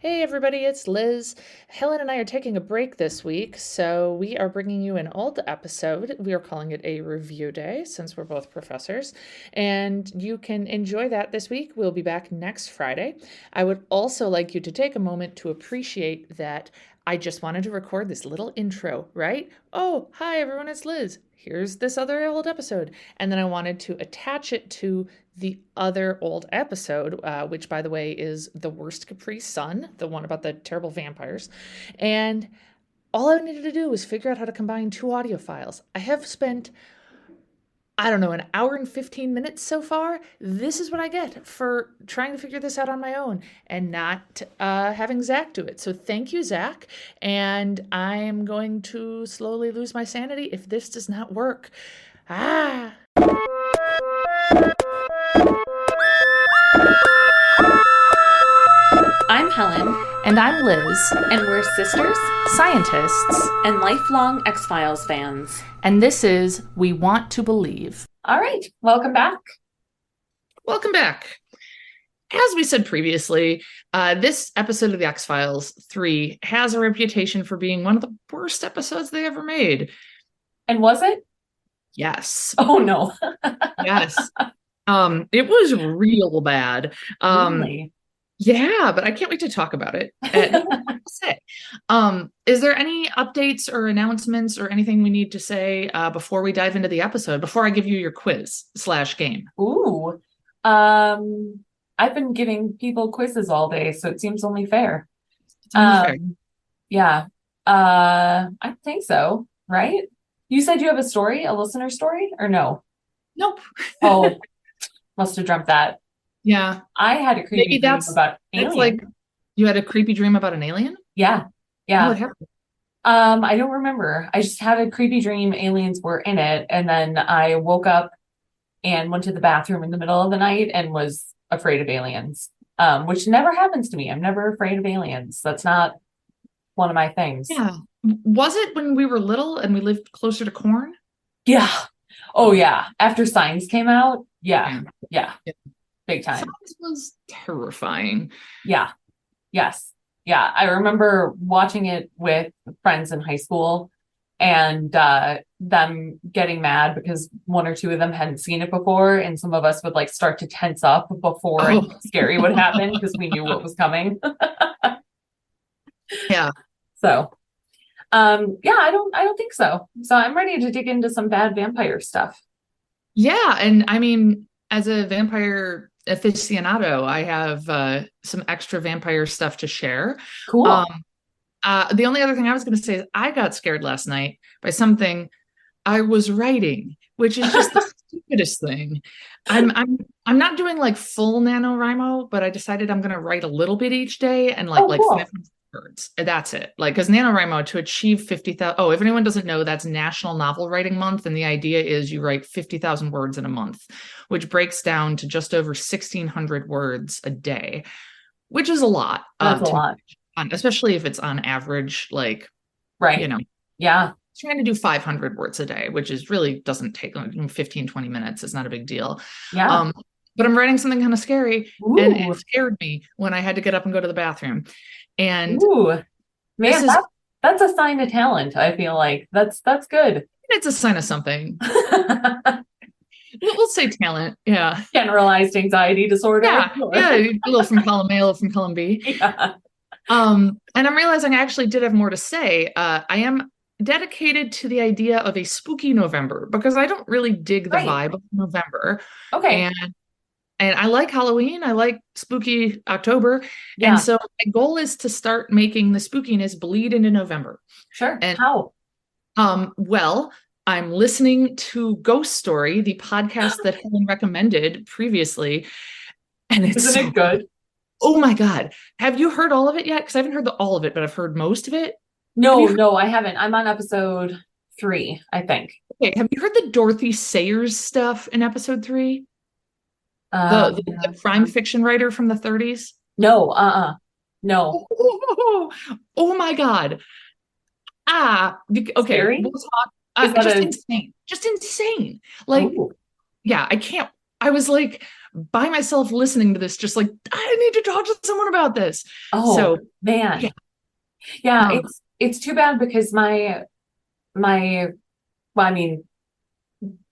Hey everybody, it's Liz. Helen and I are taking a break this week, so we are bringing you an old episode. We are calling it a review day since we're both professors, and you can enjoy that this week. We'll be back next Friday. I would also like you to take a moment to appreciate that I just wanted to record this little intro, right? Oh, hi everyone, it's Liz. Here's this other old episode. And then I wanted to attach it to the other old episode, which, by the way, is The Worst Capri-Sun, the one about the terrible vampires. And all I needed to do was figure out how to combine two audio files. I have spent, I don't know, an hour and 15 minutes so far. This is what I get for trying to figure this out on my own and not having Zach do it. So thank you, Zach. And I am going to slowly lose my sanity if this does not work. Ah. I'm Helen. And I'm Liz. And we're sisters, scientists, and lifelong X-Files fans. And this is We Want to Believe. All right, welcome back. Welcome back. As we said previously, this episode of the X-Files 3 has a reputation for being one of the worst episodes they ever made. And was it? Yes. Oh, no. Yes. It was real bad. Really? Yeah, but I can't wait to talk about it. Is there any updates or announcements or anything we need to say before we dive into the episode, before I give you your quiz/game? Ooh. I've been giving people quizzes all day, so it seems only fair. Yeah. I think so, right? You said you have a story, a listener story, or no? Nope. Oh, must have dreamt that. Yeah. I had a creepy dream about aliens. Like you had a creepy dream about an alien? Yeah. Yeah. What happened? I don't remember. I just had a creepy dream aliens were in it, and then I woke up and went to the bathroom in the middle of the night and was afraid of aliens. Which never happens to me. I'm never afraid of aliens. That's not one of my things. Yeah. Was it when we were little and we lived closer to corn? Yeah. Oh yeah. After Signs came out. Yeah. Yeah. Big time. Signs was terrifying. Yeah. Yes. Yeah. I remember watching it with friends in high school and them getting mad because one or two of them hadn't seen it before, and some of us would like start to tense up before anything scary would happen because we knew what was coming. Yeah. So yeah, I don't think so. So I'm ready to dig into some bad vampire stuff. Yeah, and I mean, as a vampire aficionado, I have some extra vampire stuff to share. Cool. The only other thing I was going to say is I got scared last night by something I was writing, which is just the stupidest thing. I'm not doing like full NaNoWriMo, but I decided I'm going to write a little bit each day and like cool. 500 words. That's it. Like, because NaNoWriMo, to achieve 50,000. Oh, if anyone doesn't know, that's National Novel Writing Month, and the idea is you write 50,000 words in a month, which breaks down to just over 1,600 words a day, which is a lot. That's a lot. Especially if it's on average, like, right. You know, yeah. Trying to do 500 words a day, which is really doesn't take 15, 20 minutes. It's not a big deal. Yeah. But I'm writing something kind of scary. Ooh. And it scared me when I had to get up and go to the bathroom. And man, that's a sign of talent. I feel like that's good. It's a sign of something. We'll say talent. Yeah. Generalized anxiety disorder. Yeah. Yeah. A little from column A, a little from column B. Yeah. And I'm realizing I actually did have more to say. I am dedicated to the idea of a spooky November because I don't really dig the vibe of November. Okay. And I like Halloween. I like spooky October. Yeah. And so my goal is to start making the spookiness bleed into November. Sure. And how? Well, I'm listening to Ghost Story, the podcast that Helen recommended previously. And Isn't it good? Oh my God. Have you heard all of it yet? Because I haven't heard all of it, but I've heard most of it. No, I haven't. I'm on episode 3, I think. Okay. Have you heard the Dorothy Sayers stuff in episode 3? The crime fiction writer from the 30s? No, no. Oh my God. Okay. Scary? We'll talk. Just insane. Like, yeah, I can't. I was like, by myself listening to this, just like, I need to talk to someone about this. Oh So yeah. man. Yeah, Um, it's too bad because my well, I mean,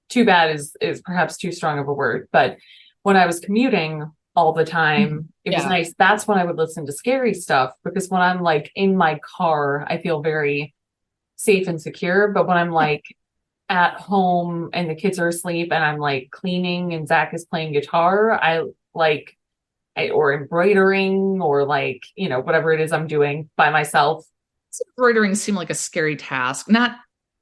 too bad is perhaps too strong of a word, but when I was commuting all the time, it was yeah. nice. That's when I would listen to scary stuff because when I'm like in my car, I feel very safe and secure. But when I'm like at home and the kids are asleep and I'm like cleaning and Zach is playing guitar, I like or embroidering or like, whatever it is I'm doing by myself. Embroidering seemed like a scary task, not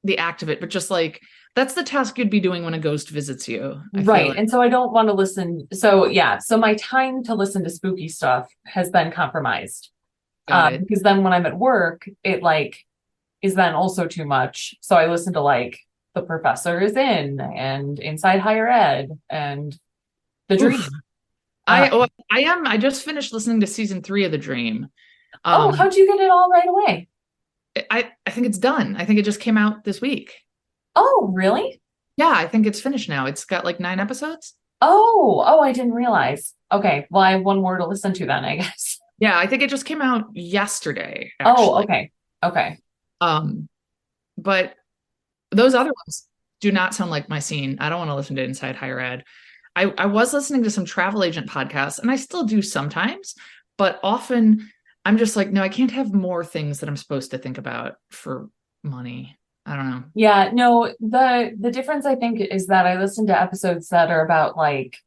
the act of it, but just like that's the task you'd be doing when a ghost visits you. I feel Right. like. And so I don't want to listen. So yeah, so my time to listen to spooky stuff has been compromised. Got it. Because then when I'm at work, it like is then also too much. So I listen to like The Professor is In and Inside Higher Ed and The Oof. Dream. Uh, I just finished listening to season 3 of The Dream. oh, Um, how'd you get it all right away? I think it's done. I think it just came out this week. Oh, really? Yeah, I think it's finished now. It's got like 9 episodes. Oh, I didn't realize. Okay, well, I have one more to listen to then, I guess. Yeah, I think it just came out yesterday, Oh, actually. okay. Okay. Um, but those other ones do not sound like my scene. I don't want to listen to Inside Higher Ed. I was listening to some travel agent podcasts, and I still do sometimes, but often I'm just like, no, I can't have more things that I'm supposed to think about for money. I don't know. Yeah, no, the difference I think is that I listen to episodes that are about like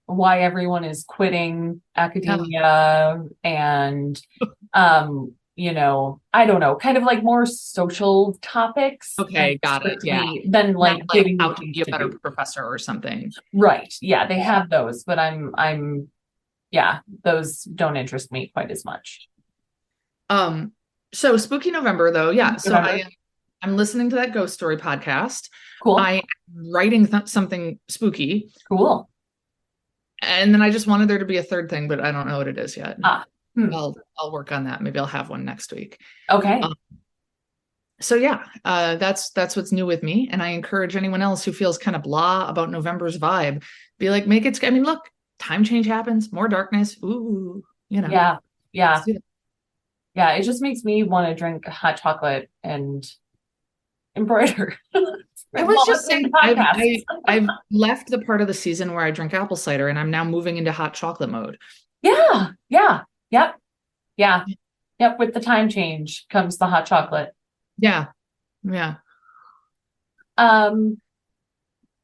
why everyone is quitting Oh, academia and I don't know, kind of like more social topics and okay, got it. Yeah. strictly than Not like like giving how you to things be a to better do. professor or something. Right. Yeah, they have those, but I'm yeah, those don't interest me quite as much. Um, so Spooky November though, yeah. So Remember? I'm listening to that ghost story podcast. Cool. I am writing something spooky, Cool. and then I just wanted there to be a third thing, but I don't know what it is yet. Ah. Hmm. I'll work on that. Maybe I'll have one next week. Okay. Um, so yeah, that's what's new with me, and I encourage anyone else who feels kind of blah about November's vibe, be like, make it. I mean, look, time change happens, more darkness. Ooh, Yeah. let's Yeah. do that. Yeah. It just makes me want to drink hot chocolate and embroider I was while just listening saying, to podcasts. I've left the part of the season where I drink apple cider, and I'm now moving into hot chocolate mode. Yeah, yeah, yep, yeah, yep. With the time change comes the hot chocolate. Yeah, yeah. Um,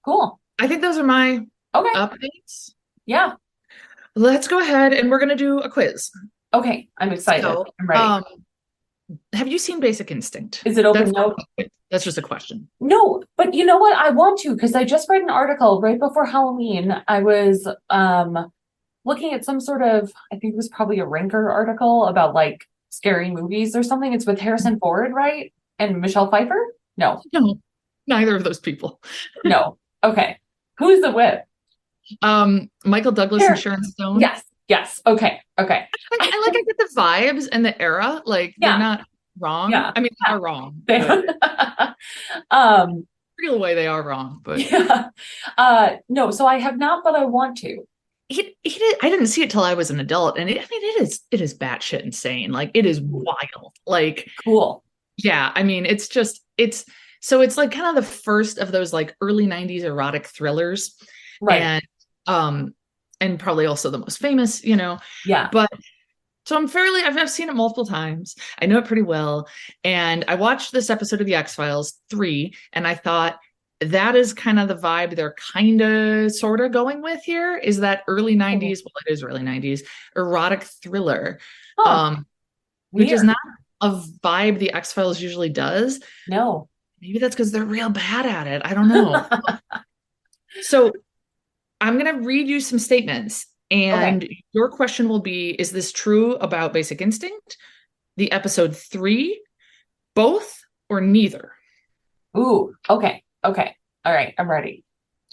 cool. I think those are my Okay, updates. yeah, Let's go ahead and we're gonna do a quiz. okay. I'm excited. So, I'm ready. have you seen Basic Instinct? Is it open note? That's just a question. No, but you know what? I want to because I just read an article right before Halloween. I was looking at some sort of, I think it was probably a Ranker article about like scary movies or something. It's with Harrison Ford, right? And Michelle Pfeiffer? No, No, neither of those people. no. Okay. Who's it with? Michael Douglas and Here. Sharon Stone. Yes. Yes. Okay. Okay. I get the vibes and the era. Like they're Yeah. not wrong. Yeah. I mean, they Yeah. are wrong, but um, real way they are wrong. But yeah. No, so I have not, but I want to. I didn't see it till I was an adult, and I mean, it is batshit insane. Like it is wild. Like Cool. yeah, I mean, it's like kind of the first of those like early 90s erotic thrillers, Right. and um and probably also the most famous. Yeah. But so I've seen it multiple times. I know it pretty well. And I watched this episode of The X-Files 3, and I thought that is kind of the vibe they're kind of sort of going with here, is that early Cool. 90s, well, it is early 90s, erotic thriller. Huh. Um, which is Weird. not a vibe The X-Files usually does. No. Maybe that's because they're real bad at it. I don't know. So I'm going to read you some statements, Okay. and your question will be, is this true about Basic Instinct, the episode 3, both, or neither? Ooh. Okay. Okay. All right. I'm ready.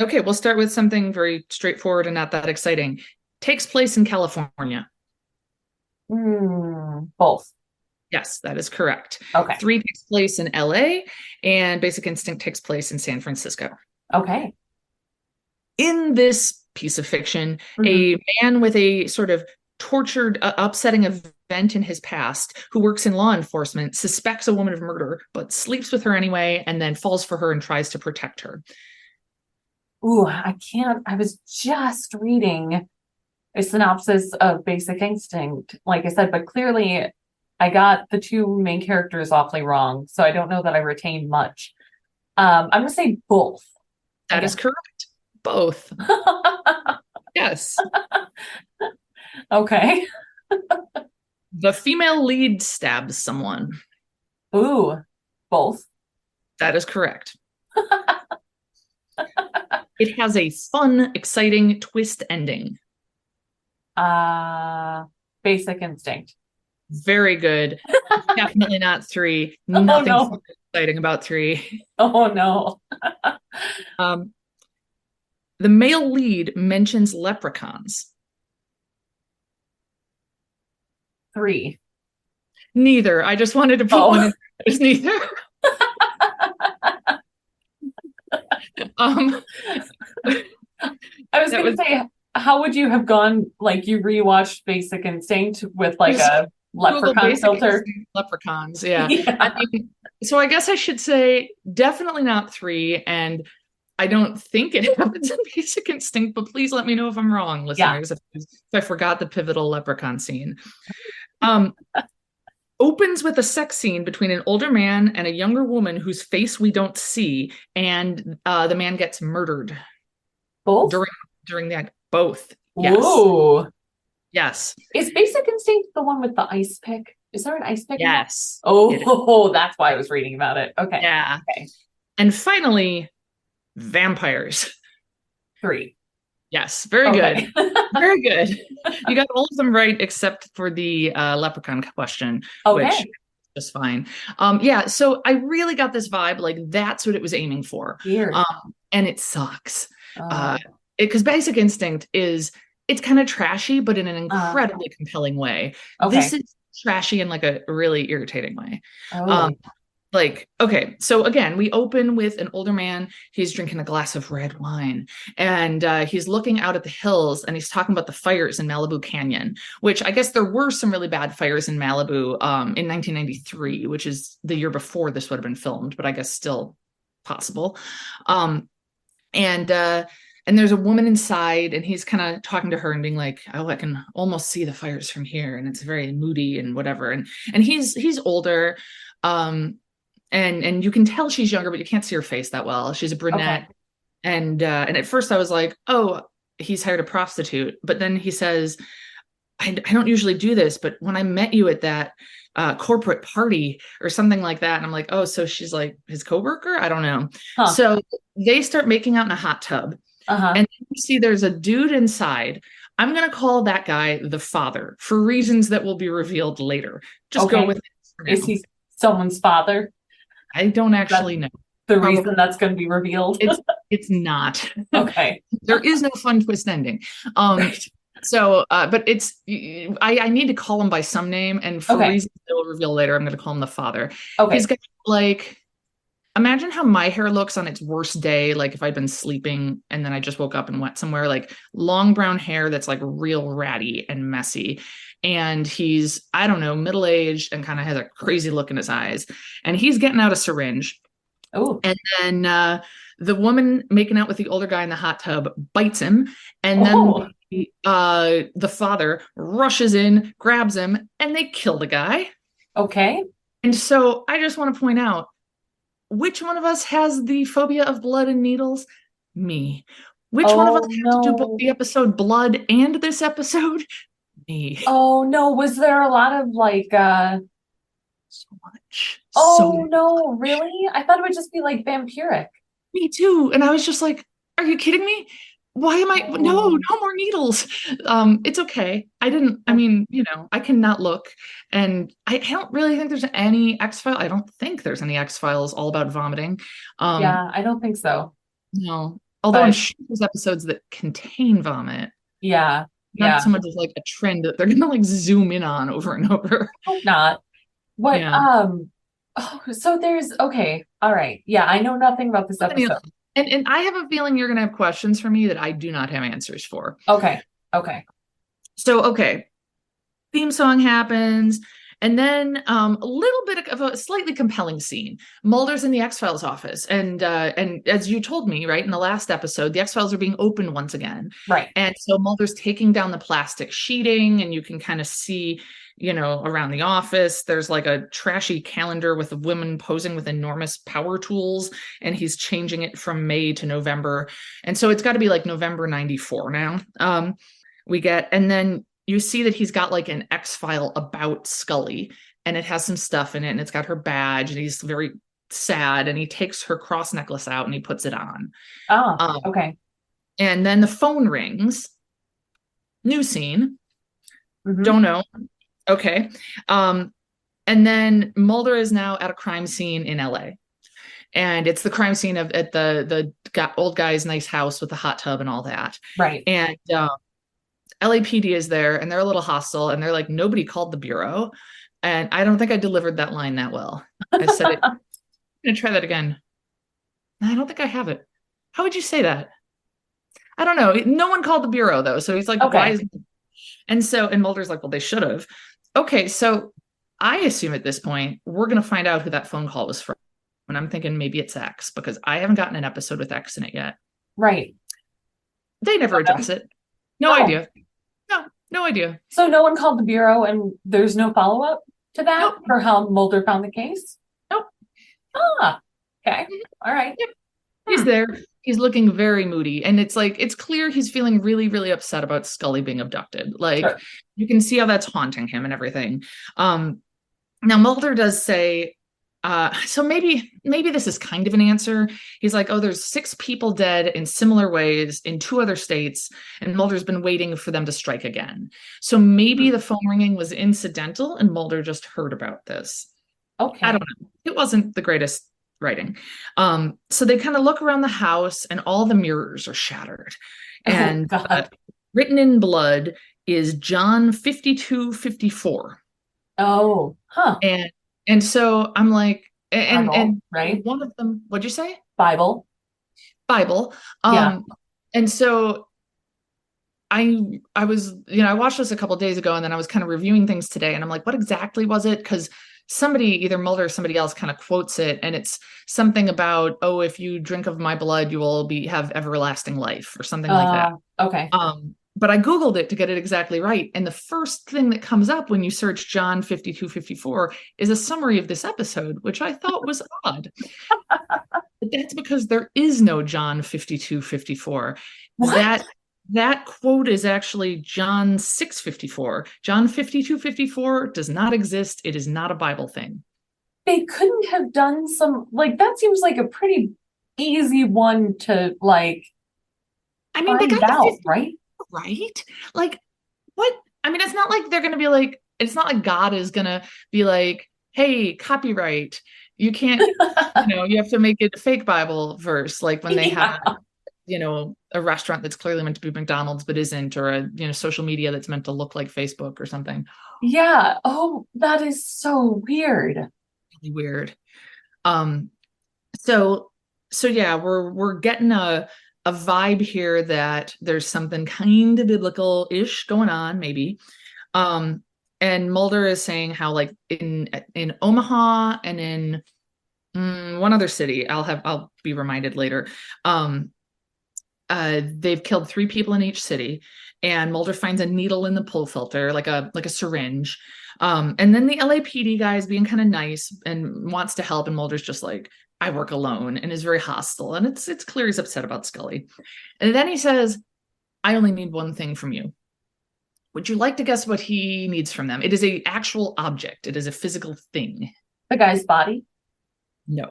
Okay, we'll start with something very straightforward and not that exciting. Takes place in California. Both. Yes, that is correct. Okay. 3 takes place in LA, and Basic Instinct takes place in San Francisco. Okay. In this piece of fiction. Mhm. A man with a sort of tortured, upsetting event in his past who works in law enforcement suspects a woman of murder, but sleeps with her anyway, and then falls for her and tries to protect her. Ooh, I can't. I was just reading a synopsis of Basic Instinct, like I said, but clearly I got the two main characters awfully wrong, so I don't know that I retained much. I'm gonna say both That is again. correct. Both. Yes. Okay. The female lead stabs someone. Ooh, both. That is correct. It has a fun, exciting twist ending. Uh, Basic Instinct. Very good. Definitely not three. Oh Nothing no. fun or exciting about three. Oh no. Um, the male lead mentions leprechauns. Three. Neither. I just wanted to put one Oh. in. There's neither. Um, I was that gonna was say, how would you have gone, like you rewatched Basic Instinct with like just a Google leprechaun basic filter? instinct leprechauns. Yeah. I Yeah. mean, so I guess I should say definitely not three. And I don't think it happens in Basic Instinct, but please let me know if I'm wrong, Yeah. listeners, if I forgot the pivotal leprechaun scene. Um, Opens with a sex scene between an older man and a younger woman whose face we don't see, and the man gets murdered Both? during during the act. Both. Yes. Ooh. Yes. Is Basic Instinct the one with the ice pick? Is there an ice pick in that? Yes. It is. Oh, that's why I was reading about it. Okay. Yeah. Okay. And finally, vampires. Three. Yes. Very good. Okay. Very good. You got all of them right except for the leprechaun question, which Okay. is fine. Yeah, so I really got this vibe, like that's what it was aiming for. Weird. And it sucks. Oh. Because Basic Instinct is it's kind of trashy, but in an Uh, incredibly compelling way. This okay. is trashy in like a really irritating way. Um, Oh. like, okay, so again, we open with an older man. He's drinking a glass of red wine and he's looking out at the hills and he's talking about the fires in Malibu Canyon, which I guess there were some really bad fires in Malibu in 1993, which is the year before this would have been filmed, but I guess still possible. Um, and there's a woman inside and he's kind of talking to her and being like, oh, I can almost see the fires from here and it's very moody and whatever. And he's older. And you can tell she's younger, but you can't see her face that well. She's a Okay. brunette, and at first I was like, oh, he's hired a prostitute. But then he says, I don't usually do this, but when I met you at that corporate party or something like that, and I'm like, oh, so she's like his coworker? I don't know. Huh. So they start making out in a hot tub, Uh-huh. and you see there's a dude inside. I'm gonna call that guy the father for reasons that will be revealed later. Just go Okay. with it for Is now. he someone's father? I don't Is that actually know. the Probably reason that's going to be revealed? it's not. Okay. There is no fun twist ending. Right. But it's I need to call him by some name, and for Okay. reasons that will reveal later, I'm going to call him the father. He's Okay. got like imagine how my hair looks on its worst day, like if I'd been sleeping and then I just woke up and went somewhere, like long brown hair that's like real ratty and messy. And he's, I don't know, middle aged and kind of has a crazy look in his eyes. And he's getting out a syringe. Oh. And then the woman making out with the older guy in the hot tub bites him. And then Oh. the father rushes in, grabs him, and they kill the guy. Okay. And so I just want to point out which one of us has the phobia of blood and needles? Me. Which one of us Oh has to do both no. the episode Blood and this episode? Me. Oh no. Was there a lot of like So much. So oh no, really? I thought it would just be like vampiric. me too. And I was just like, are you kidding me? Why am I no, Oh. no more needles. It's okay. I Oh, mean, I cannot look. And I don't really think there's any X-File. I don't think there's any X-Files all about vomiting. Um, yeah, I don't think so. no. Although I'm But sure there's episodes that contain vomit. yeah, Not yeah. so much as like a trend that they're gonna like zoom in on over and over. Hope not. What Yeah. oh, so there's okay. All right. Yeah, I know nothing about this But then, episode. And I have a feeling you're going to have questions for me that I do not have answers for. Okay. Okay. So, okay, theme song happens, and then a little bit of a slightly compelling scene. Mulder's in the X-Files office, and as you told me, right, in the last episode, the X-Files are being opened once again. Right. And so Mulder's taking down the plastic sheeting, and you can kind of see, around the office, there's like a trashy calendar with a woman posing with enormous power tools, and he's changing it from May to November. And so it's got to be like November 94 now. And then you see that he's got like an X file about Scully, and it has some stuff in it, and it's got her badge, and he's very sad, and he takes her cross necklace out and he puts it on. Oh, Um, okay. and then the phone rings. New scene. Hmm. Don't know. Okay. Um, and then Mulder is now at a crime scene in LA. And it's the crime scene at the old guy's nice house with the hot tub and all that. Right. And LAPD is there, and they're a little hostile, and they're like, nobody called the bureau. And I don't think I delivered that line that well. I said it. I'm gonna try that again. I don't think I have it. How would you say that? I don't know. No one called the bureau though. So he's like, why Okay. is and Mulder's like, well, they should have. Okay, so I assume at this point we're gonna find out who that phone call was from. And I'm thinking maybe it's X, because I haven't gotten an episode with X in it yet. Right. They never Okay. address it. No Oh, idea. No idea. so no one called the bureau and there's no follow-up to that Nope. for how Mulder found the case? Nope. Ah, okay. All right. Yep. He's Hmm. there. He's looking very moody. And it's like, it's clear he's feeling really, really upset about Scully being abducted. Like, Sure. you can see how that's haunting him and everything. Now Mulder does say, so maybe this is kind of an answer. He's like, oh, there's 6 people dead in similar ways in 2 other states, and Mulder's been waiting for them to strike again. So maybe Hmm. the phone ringing was incidental, and Mulder just heard about this. I don't Okay. know. It wasn't the greatest writing. So they kind of look around the house, and all the mirrors are shattered. Oh And God. written in blood is John 52:54. Oh, huh. And so I'm like, Bible, and right? one of them, what'd you say? Bible. Bible. Yeah. And so I was, I watched this a couple of days ago, and then I was kind of reviewing things today, and I'm like, what exactly was it? Because somebody, either Mulder or somebody else, kind of quotes it, and it's something about, oh, if you drink of my blood, you will have everlasting life, or something like that. Okay. But I Googled it to get it exactly right. And the first thing that comes up when you search John 52:54 is a summary of this episode, which I thought was odd. But that's because there is no John 52:54. What? That quote is actually John 6:54. John 52:54 does not exist. It is not a Bible thing. They couldn't have done some, like, that seems like a pretty easy one to, like, I mean, they find got the out, 50 right? right. Like, what? I mean, it's not like they're going to be like, it's not like God is going to be like, hey, copyright. You can't, you have to make it a fake Bible verse, like when they have, Yeah. a restaurant that's clearly meant to be McDonald's but isn't, or social media that's meant to look like Facebook or something. Yeah. Oh, that is so weird. Really weird. Um, so yeah, we're getting a vibe here that there's something kind of biblical-ish going on, maybe. And Mulder is saying how, like, in Omaha and in one other city, I'll be reminded later. They've killed 3 people in each city, and Mulder finds a needle in the pull filter, like a syringe. And then the LAPD guy is being kind of nice and wants to help, and Mulder's just like, I work alone, and is very hostile. And it's clear he's upset about Scully. And then he says, I only need one thing from you. Would you like to guess what he needs from them? It is a actual object. It is a physical thing. The guy's body. No.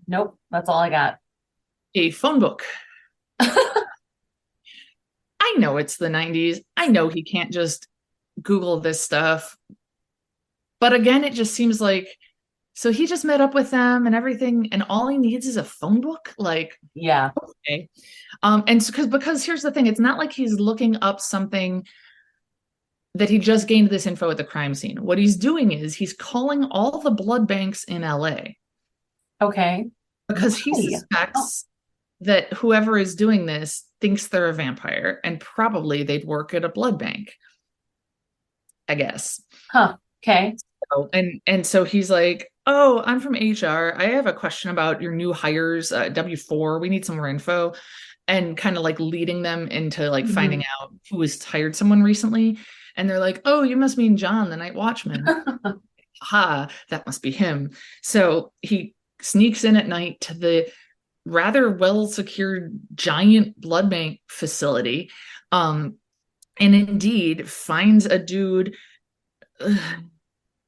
Nope. That's all I got. A phone book. I know it's the 90s. I know he can't just Google this stuff. But again, it just seems like, so he just met up with them and everything, and all he needs is a phone book? Like, Yeah. okay. And so, because here's the thing, it's not like he's looking up something that he just gained this info at the crime scene. What he's doing is he's calling all the blood banks in LA. Okay. because he Why? Oh, suspects that whoever is doing this thinks they're a vampire and probably they'd work at a blood bank, I guess. huh. Okay. So, and so he's like, "Oh, I'm from HR. I have a question about your new hires, W4. We need some more info." And kind of like leading them into like finding Mhm. out who has hired someone recently. And they're like, "Oh, you must mean John, the night watchman." Ha, that must be him. So he sneaks in at night to the rather well secured giant blood bank facility. Um, and indeed finds a dude.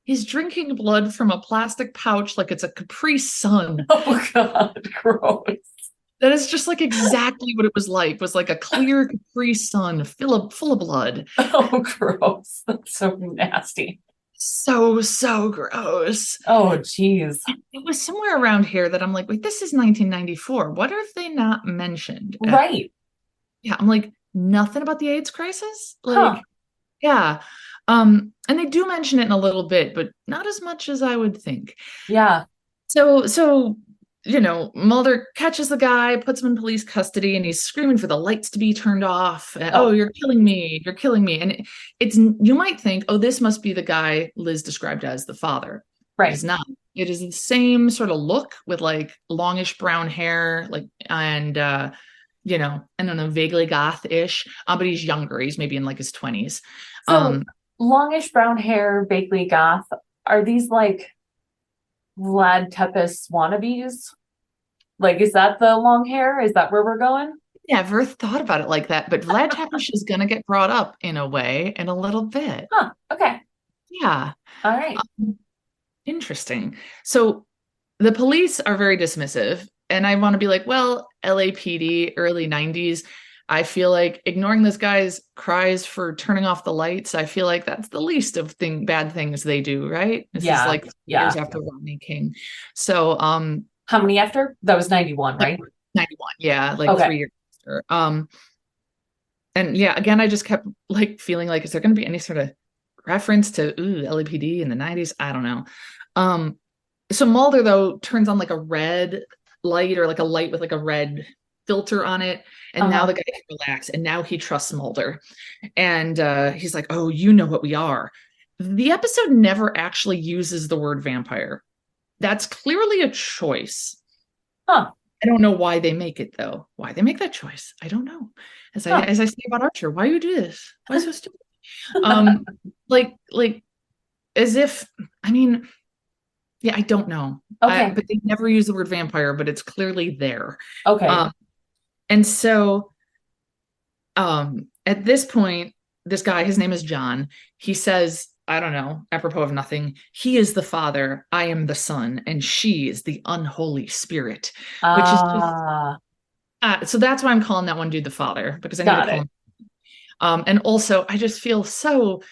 He's drinking blood from a plastic pouch like it's a Capri-Sun. Oh God, gross. That is just like exactly what it was like. It was like a clear Capri-Sun full of blood. Oh, gross. That's so nasty. So gross. Oh, geez. It was somewhere around here that I'm like, wait, this is 1994. What have they not mentioned? Right. Yeah, I'm like, nothing about the AIDS crisis? Huh. Like, yeah. And they do mention it in a little bit, but not as much as I would think. Yeah. So, Mulder catches the guy, puts him in police custody, and he's screaming for the lights to be turned off. Oh, Oh, you're killing me. You're killing me. And it's, you might think, oh, this must be the guy Liz described as the father. It right. is not. It is the same sort of look with like longish brown hair, like, and, I don't know, vaguely goth-ish, but he's younger. He's maybe in like his 20s. So longish brown hair, vaguely goth. Are these like Vlad Tepes wannabes? Like, is that the long hair? Is that where we're going? Never thought about it like that, but Vlad Tepes is going to get brought up in a way in a little bit. Huh. Okay. Yeah. All right. Interesting. So the police are very dismissive, and I want to be like, well, LAPD, early 90s. I feel like ignoring this guy's cries for turning off the lights, I feel like that's the least of bad things they do, right? This is Yeah. like years Yeah. after Rodney King. So How many after? That was 91, right? 91, yeah, like Okay. 3 years after. And yeah, again, I just kept like feeling like, is there going to be any sort of reference to LAPD in the 90s? I don't know. Um, so Mulder though turns on like a red light or like a light with like a red filter on it, and now Uh-huh. the guy can relax, and now he trusts Mulder, and he's like, "Oh, you know what we are." The episode never actually uses the word vampire. That's clearly a choice. Huh. I don't know why they make it though. Why they make that choice, I don't know. As I Huh. as I say about Archer, why you do this? Why so stupid? Um, like as if, I mean, yeah, I don't know. Okay. But they never use the word vampire, but it's clearly there. Okay. Um, and so at this point, this guy, his name is John, he says, I don't know, apropos of nothing, he is the father, I am the son, and she is the unholy spirit, which is just Ah, so that's why I'm calling that one dude the father, because I need to got call it. him. And also, I just feel so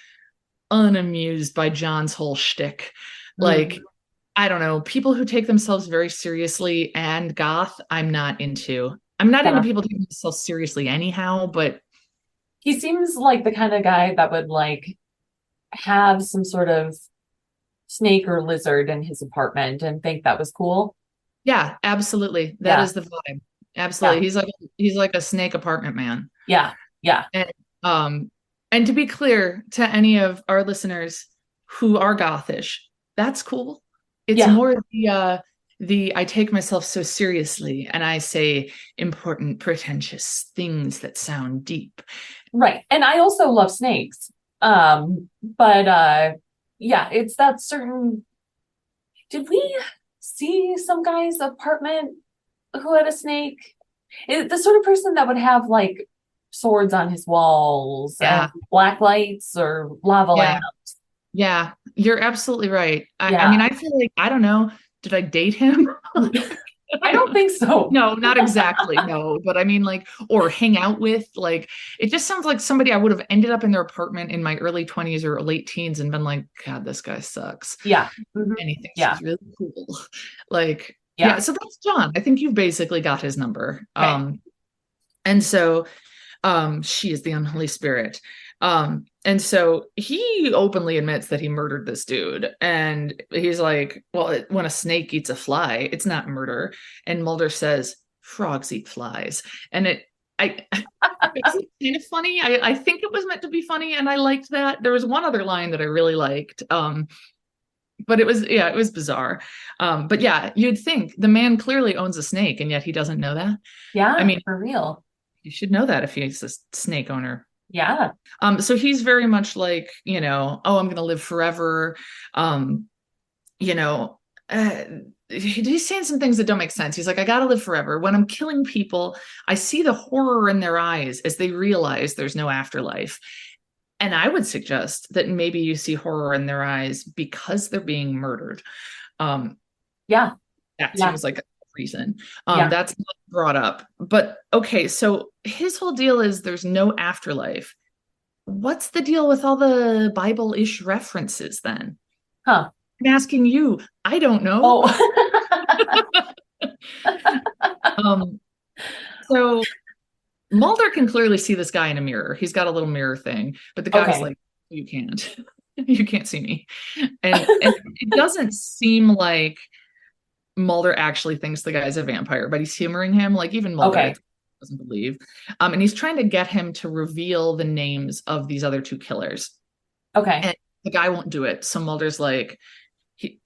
unamused by John's whole shtick. Like, Mm, I don't know, people who take themselves very seriously and goth, I'm not into. I'm not into yeah. people taking themselves seriously anyhow, but He seems like the kind of guy that would like have some sort of snake or lizard in his apartment and think that was cool. yeah, absolutely. That Yeah. is the vibe. Yeah. Absolutely. He's like a snake apartment man. Yeah. Yeah. And and to be clear to any of our listeners who are gothish, that's cool. It's Yeah. more the I take myself so seriously and I say important, pretentious things that sound deep. Right. And I also love snakes. But yeah, it's that certain. Did we see some guy's apartment who had a snake? The sort of person that would have like swords on his walls and Yeah, black lights or lava yeah, lamps. yeah. You're absolutely right. I mean, Yeah. I feel like I don't know. Did I date him? I don't think so. No, not exactly. No, but I mean, like, or hang out with, like, it just sounds like somebody I would have ended up in their apartment in my early 20s or late teens and been like, God, this guy sucks. Yeah. Mhm. And he thinks Yeah. he's really cool. Like, yeah, Yeah. so that's John. I think you've basically got his number. Okay. And so she is the unholy spirit. And so he openly admits that he murdered this dude. And he's like, well, when a snake eats a fly, it's not murder. And Mulder says, frogs eat flies. And it makes it kind of funny. I think it was meant to be funny, and I liked that. There was one other line that I really liked. But it was bizarre. But yeah, you'd think the man clearly owns a snake, and yet he doesn't know that. I Yeah, mean, for real. you should know that if he's a snake owner. Yeah. So he's very much like, oh, I'm gonna live forever. Um, you know, uh, he's saying some things that don't make sense. He's like, I gotta live forever. When I'm killing people, I see the horror in their eyes as they realize there's no afterlife. And I would suggest that maybe you see horror in their eyes because they're being murdered. Um, Yeah. that Yeah. seems like a reason. Yeah. That's not brought up. But okay, so his whole deal is there's no afterlife. What's the deal with all the Bible-ish references then? Huh. I'm asking you. I don't know. Oh. Um, so Mulder can clearly see this guy in a mirror. He's got a little mirror thing, but the guy's Okay. like, you can't. You can't see me. And it doesn't seem like Mulder actually thinks the guy's a vampire, but he's humoring him. Like even Mulder Okay. doesn't believe. And he's trying to get him to reveal the names of these other two killers. Okay. And the guy won't do it. So Mulder's like,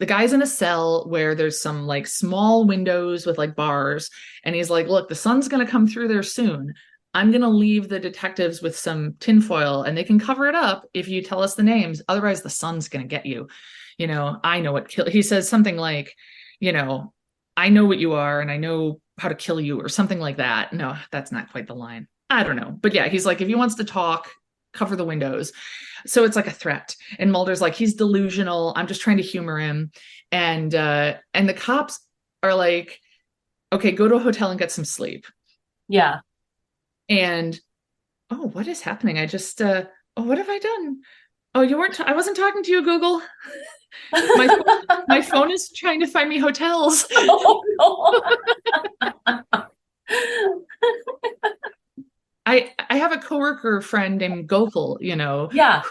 the guy's in a cell where there's some like small windows with like bars. And he's like, look, the sun's going to come through there soon. I'm going to leave the detectives with some tinfoil and they can cover it up if you tell us the names. Otherwise, the sun's going to get you. I know what kill. He says something like, you know, I know what you are and I know how to kill you or something like that. No, that's not quite the line. I don't know. But yeah, he's like, if he wants to talk, cover the windows. So it's like a threat. And Mulder's like, he's delusional. I'm just trying to humor him. And the cops are like, okay, go to a hotel and get some sleep. Yeah. And oh, what is happening? Oh, what have I done? Oh, I wasn't talking to you, Google. My my phone is trying to find me hotels. Oh, no. I have a coworker friend named Gokul, Yeah.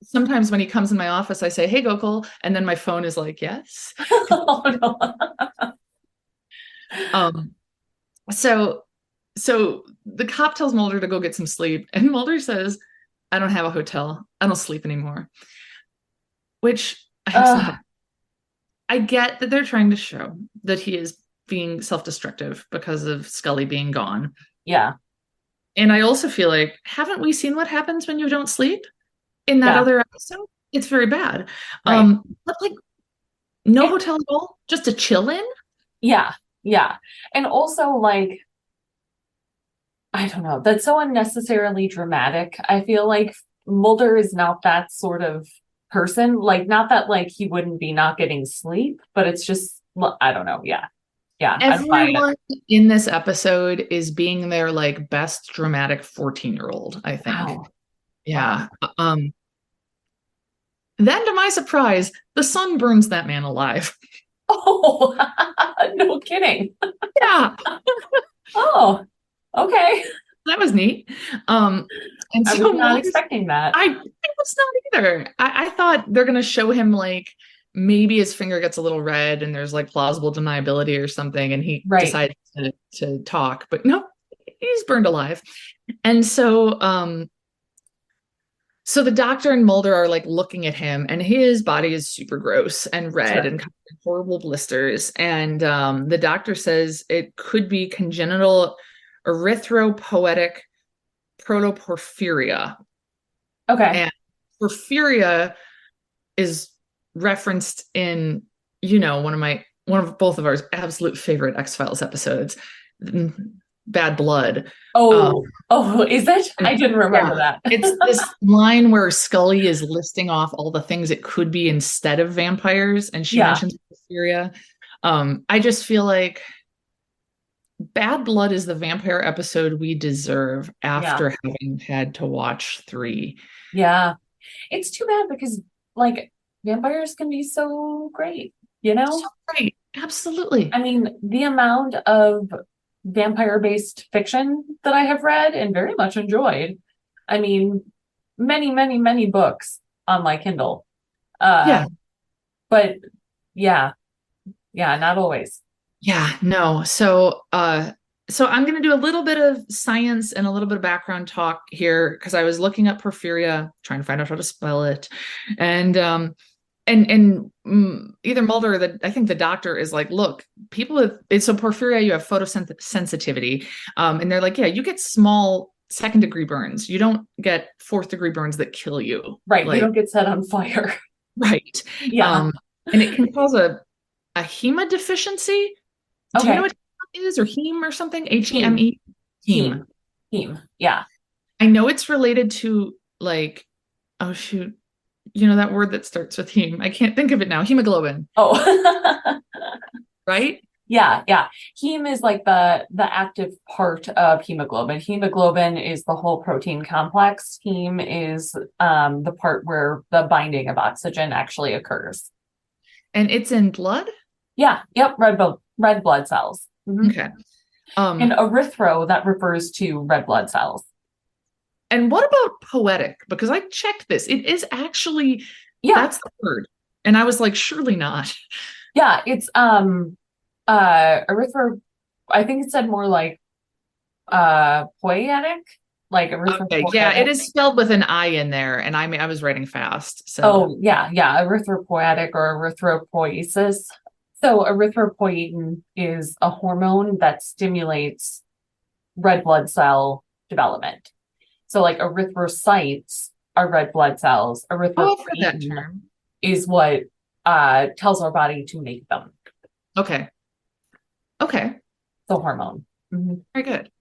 sometimes when he comes in my office, I say, hey, Gokul. And then my phone is like, yes. Oh, no. Um, so, so the cop tells Mulder to go get some sleep. And Mulder says, I don't have a hotel. I don't sleep anymore, which I have some Uh, problems. I get that they're trying to show that he is being self-destructive because of Scully being gone. yeah. And I also feel like, haven't we seen what happens when you don't sleep in that Yeah. other episode? It's very bad. Right. But like no It, hotel at all, just to chill in. yeah. Yeah. And also, like, I don't know, that's so unnecessarily dramatic. I feel like Mulder is not that sort of person. Like, not that like he wouldn't be not getting sleep, but it's just, I don't know. Yeah. Yeah. I don't buy it. Everyone in this episode is being their like best dramatic 14-year-old, I think. Wow. Wow. Yeah. Then to my surprise, the sun burns that man alive. Oh, no kidding. Yeah, Oh, okay. that was neat. And I was so not Mulder's, expecting that. I was not either. I thought they're gonna show him like maybe his finger gets a little red and there's like plausible deniability or something, and he Right. decides to talk, but no, he's burned alive. And so the doctor and Mulder are like looking at him, and his body is super gross and red Sure. and covered in horrible blisters. And the doctor says it could be congenital erythropoietic protoporphyria. Okay. And porphyria is referenced in, one of both of our absolute favorite X-Files episodes, Bad Blood. Um, Oh, is it? I didn't Yeah. remember that. It's this line where Scully is listing off all the things it could be instead of vampires, and she Yeah. mentions Syria. I just feel like Bad Blood is the vampire episode we deserve Yeah. after having had to watch three. Yeah. It's too bad because like vampires can be so great, you So know? great. Absolutely. I mean, the amount of vampire-based fiction that I have read and very much enjoyed. I mean, many, many, many books on my Kindle. Uh, Yeah. but yeah, yeah, not always. Yeah, no. So I'm going to do a little bit of science and a little bit of background talk here because I was looking up porphyria, trying to find out how to spell it. And either Mulder or I think the doctor is like, look, people with so porphyria, you have photosensitivity. And they're like, yeah, you get small second degree burns. You don't get fourth degree burns that kill you. Right. You Like, don't get set on fire. right. Yeah. Um, and it can cause a hema deficiency. Do you know Okay. what heme is or heme or something? Heme. Heme? Heme. Heme. Heme. Yeah. I know it's related to like, oh shoot, you know that word that starts with heme. I can't think of it now. Hemoglobin, Oh. right? Yeah, yeah. Heme is like the active part of hemoglobin. Hemoglobin is the whole protein complex. Heme is the part where the binding of oxygen actually occurs. And it's in blood? Yeah, yep, red blood cells. Mhm. Okay. And Um, erythro, that refers to red blood cells. and what about poetic? Because I checked this. It is actually, Yeah, that's the word. And I was like, surely not. yeah, it's erythro, I think it said more like poietic, like Okay, yeah, it erythropoietic. is spelled with an I in there, and I was writing fast. So Oh, yeah, yeah, erythropoietic or erythropoiesis. So erythropoietin is a hormone that stimulates red blood cell development. So like erythrocytes are red blood cells. oh, I've heard that Erythropoietin term. is what tells our body to make them. Okay. Okay. The hormone. Mhm. Very good.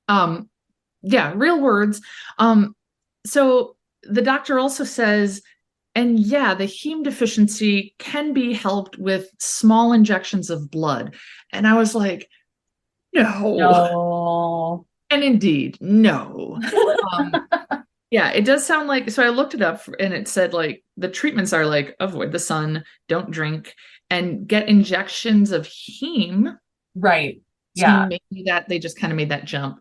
Um, yeah, real words. Um, so the doctor also says, and yeah, the heme deficiency can be helped with small injections of blood. And I was like, no. No. And indeed, no. Um, yeah, it does sound like, so I looked it up and it said like the treatments are like avoid the sun, don't drink, and get injections of heme. Right. So Yeah. maybe that they just kind of made that jump.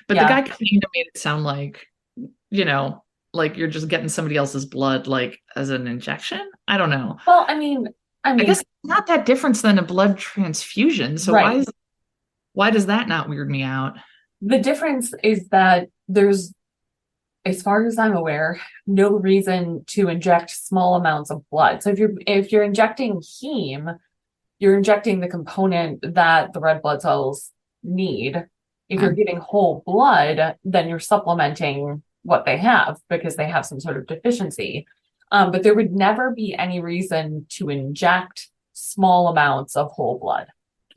But the Yeah. guy kind of made it sound like, you know, like you're just getting somebody else's blood like as an injection. I don't know. Well, I I mean, guess it's not that different than a blood transfusion. So right. why does that not weird me out? The difference is that there's, as far as I'm aware, no reason to inject small amounts of blood. So if you're injecting heme, you're injecting the component that the red blood cells need. If you're Okay. getting whole blood, then you're supplementing what they have because they have some sort of deficiency. But there would never be any reason to inject small amounts of whole blood.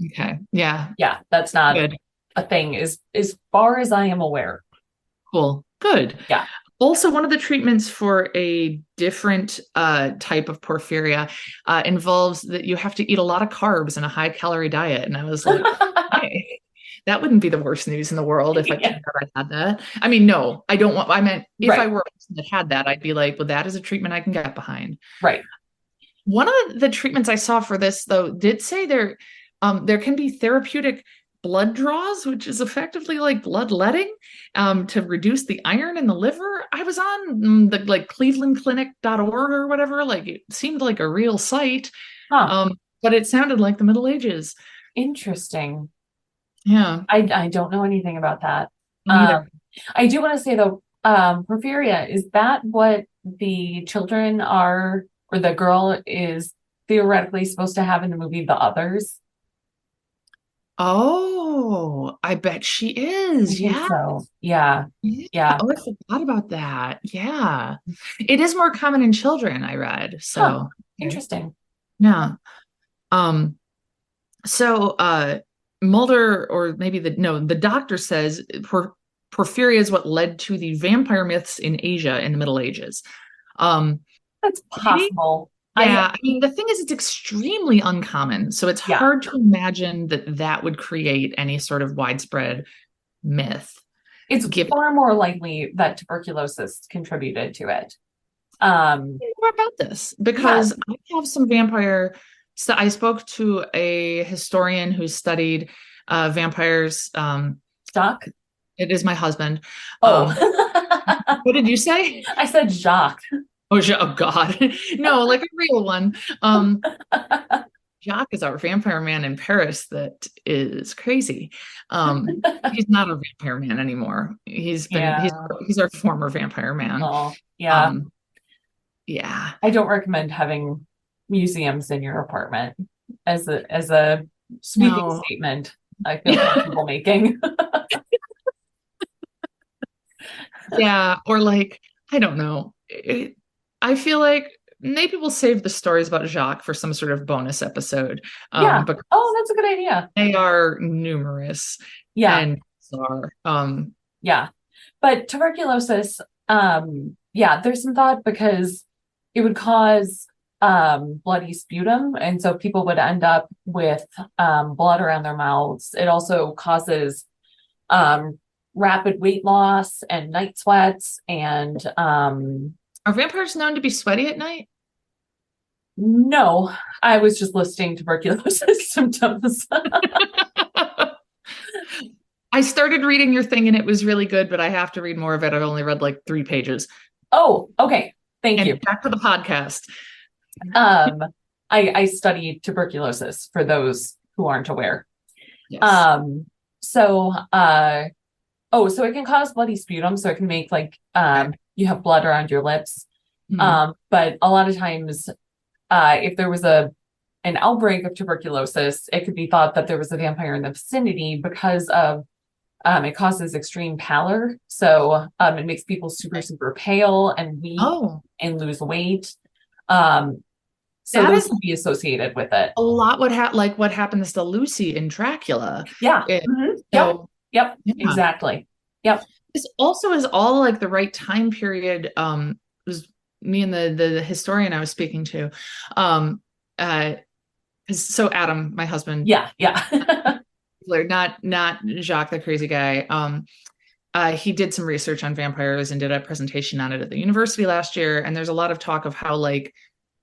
Okay. Yeah. Yeah, that's not Good. a thing as far as I am aware. Cool. Good. Yeah. Also, one of the treatments for a different type of porphyria involves that you have to eat a lot of carbs and a high calorie diet. And I was like, hey, that wouldn't be the worst news in the world if I Yeah. turned out I had that. I mean, no, I don't want, I meant if I Right. were a person that had that, I'd be like, well, that is a treatment I can get behind. Right. One of the treatments I saw for this, though, did say there can be therapeutic blood draws, which is effectively like bloodletting, to reduce the iron in the liver. I was on the like clevelandclinic.org or whatever. Like it seemed like a real site, Huh. but it sounded like the Middle Ages. Interesting. Yeah, I don't know anything about that. me neither. Um, I do want to say though, porphyria, is that what the children are, or the girl is theoretically supposed to have in the movie The Others? Oh, I bet she I is. think Yeah. so. Yeah. Yeah. Yeah. Oh, I forgot about that. Yeah. It is more common in children, I read. Huh. So, okay. Interesting. Yeah. Um, so Mulder, or maybe the doctor says porphyria is what led to the vampire myths in Asia in the Middle Ages. Um, That's maybe, possible. I, yeah, I mean, the thing is, it's extremely uncommon. So it's yeah, hard to imagine that that would create any sort of widespread myth. it's Given far more likely that tuberculosis contributed to it. Um, more about this, yeah, because I have some vampire. So I spoke to a historian who studied vampires. Doc. It is my husband. Oh, Um, What did you say? I said Jacques. Oh, oh God. No, like a real one. Jacques is our vampire man in Paris that is crazy. He's not a vampire man anymore. Yeah. He's our former vampire man. Oh, yeah. Um, yeah. I don't recommend having museums in your apartment as a sweeping No. statement. I feel comfortable making. Yeah, or like, I don't know. I feel like maybe we'll save the stories about Jacques for some sort of bonus episode. Yeah. But Oh, that's a good idea. they are numerous Yeah. and bizarre. Yeah. But tuberculosis, yeah, there's some thought because it would cause bloody sputum, and so people would end up with blood around their mouths. It also causes um rapid weight loss and night sweats, and Are vampires known to be sweaty at night? no, I was just listing tuberculosis symptoms. I started reading your thing and it was really good, but I have to read more of it. I've only read like 3 pages. Oh, okay. Thank you. And back to the podcast. Um, I studied tuberculosis for those who aren't aware. Yes. So so it can cause bloody sputum, so it can make like you have blood around your lips. Mhm. But a lot of times if there was an outbreak of tuberculosis, it could be thought that there was a vampire in the vicinity because of it causes extreme pallor. So it makes people super, super pale and weak Oh, and lose weight. So that those is can be associated with it. a lot like what happens to Lucy in Dracula. Yeah. It- Yep. so Yep. yeah. Exactly. Yep. This also is all like the right time period. It was me and the historian I was speaking to. Uh, so Adam, my husband, Yeah. Yeah. not Jacques, the crazy guy. He did some research on vampires and did a presentation on it at the university last year. And there's a lot of talk of how like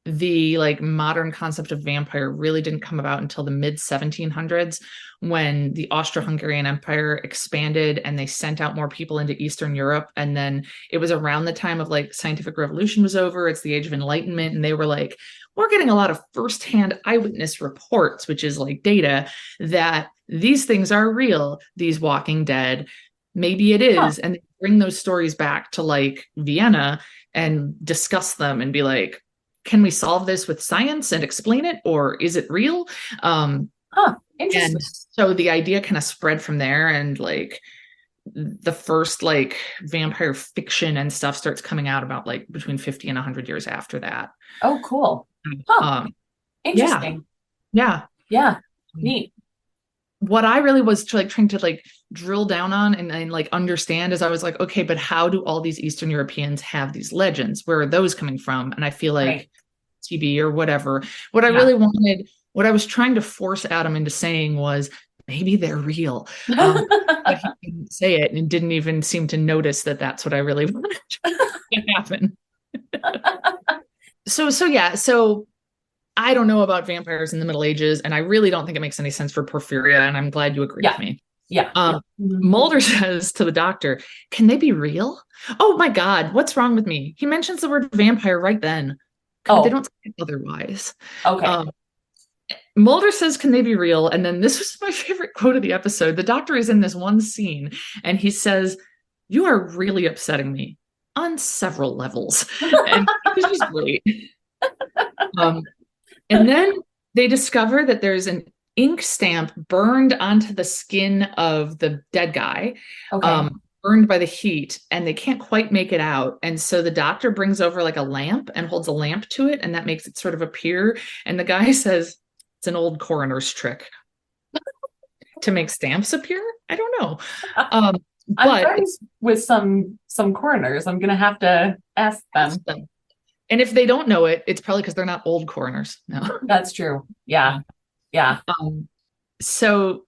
the like modern concept of vampire really didn't come about until the mid 1700s when the Austro-Hungarian Empire expanded and they sent out more people into Eastern Europe. And then it was around the time of like scientific revolution was over. It's the age of enlightenment. And they were like, we're getting a lot of firsthand eyewitness reports, which is like data that these things are real, these walking dead. Maybe it Huh. is. And they bring those stories back to like Vienna and discuss them and be like, can we solve this with science and explain it, or is it real? Huh. And Interesting. so the idea kind of spread from there, and like the first like vampire fiction and stuff starts coming out about like between 50 and 100 years after that. Oh, cool. Huh. Yeah, Interesting. yeah. Yeah. Neat. What I really was trying to like drill down on and like understand is I was like, okay, but how do all these Eastern Europeans have these legends? Where are those coming from? And I feel like Right. TB or whatever. What I Yeah. really wanted, what I was trying to force Adam into saying was maybe they're real. But he didn't say it and didn't even seem to notice that that's what I really wanted to happen. So yeah, so I don't know about vampires in the Middle Ages, and I really don't think it makes any sense for Porphyria, and I'm glad you agree Yeah. with me. Yeah. Mulder says to the doctor, can they be real? Oh my God, what's wrong with me? He mentions the word vampire right then. God, they Oh, don't say it otherwise. okay. Mulder says, can they be real? And then this was my favorite quote of the episode. The doctor is in this one scene and he says, you are really upsetting me on several levels. And this is great. And then they discover that there's an ink stamp burned onto the skin of the dead guy, Okay. burned by the heat, and they can't quite make it out. And so the doctor brings over like a lamp and holds a lamp to it, and that makes it sort of appear. And the guy says, it's an old coroner's trick to make stamps appear. I don't know. I'm But friends with some coroners. I'm gonna have to ask them. and if they don't know it, it's probably because they're not old coroners. No. That's true. Yeah. Yeah. So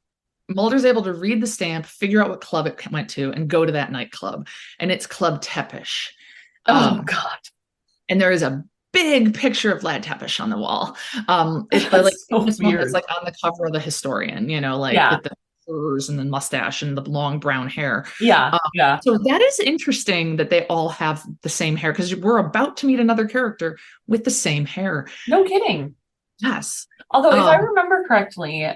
Mulder's able to read the stamp, figure out what club it went to, and go to that nightclub. And it's Club Tepish. Oh God. And there is a big picture of Vlad Tepish on the wall. It's the, like So this one that's weird. like on the cover of the Historian, you know, like Yeah. with the spurs and the mustache and the long brown hair. Yeah, Um, yeah. so that is interesting that they all have the same hair because we're about to meet another character with the same hair. No kidding. Yes. Although, if I Um, remember correctly,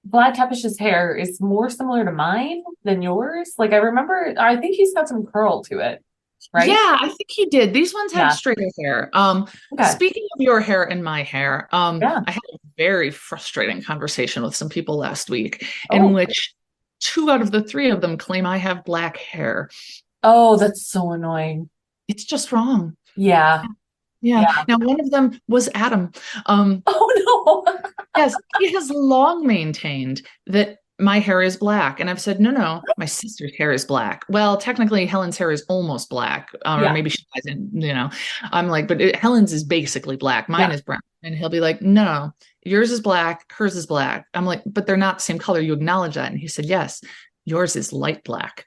Vlad Tepesh's hair is more similar to mine than yours. Like I remember, I think he's got some curl to it, right? yeah, I think he did. These ones have Yeah. straighter hair. Okay. Speaking of your hair and my hair, Yeah. I had a very frustrating conversation with some people last week in Oh. which two out of the three of them claim I have black hair. Oh, that's so annoying. It's just wrong. Yeah. Yeah. Yeah. Now, one of them was Adam. Um, Oh no. yes, he has long maintained that my hair is black. And I've said, no, no, my sister's hair is black. Well, technically, Helen's hair is almost black, or Yeah. maybe she hasn't, I'm like, but Helen's is basically black. Mine Yeah. is brown. And he'll be like, no, no, yours is black, hers is black. I'm like, but they're not the same color. You acknowledge that. And he said, yes, yours is light black.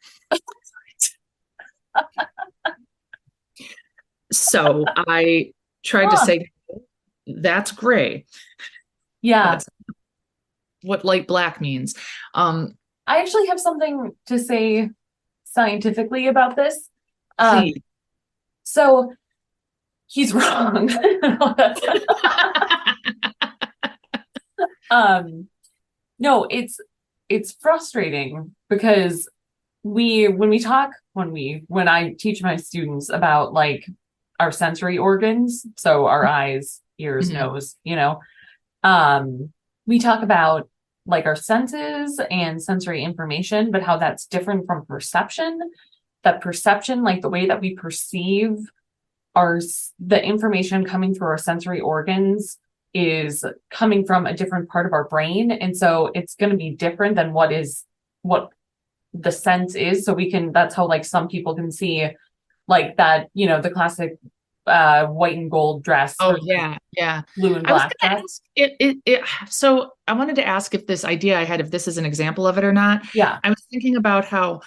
So I tried to Huh. say, that's gray. Yeah. That's what light black means. Um, I actually have something to say scientifically about this. Um, Please. so he's wrong. um, no, it's frustrating because when I teach my students about like our sensory organs, so our eyes, ears, Mhm. nose, um, we talk about like our senses and sensory information, but how that's different from perception. That perception, like the way that we perceive the information coming through our sensory organs is coming from a different part of our brain. And so it's going to be different than what the sense is. So that's how like some people can see like that, the classic white and gold dress Oh versus yeah, yeah. blue and I was black going to dress. ask it. So I wanted to ask if this idea I had, if this is an example of it or not. Yeah. I was thinking about how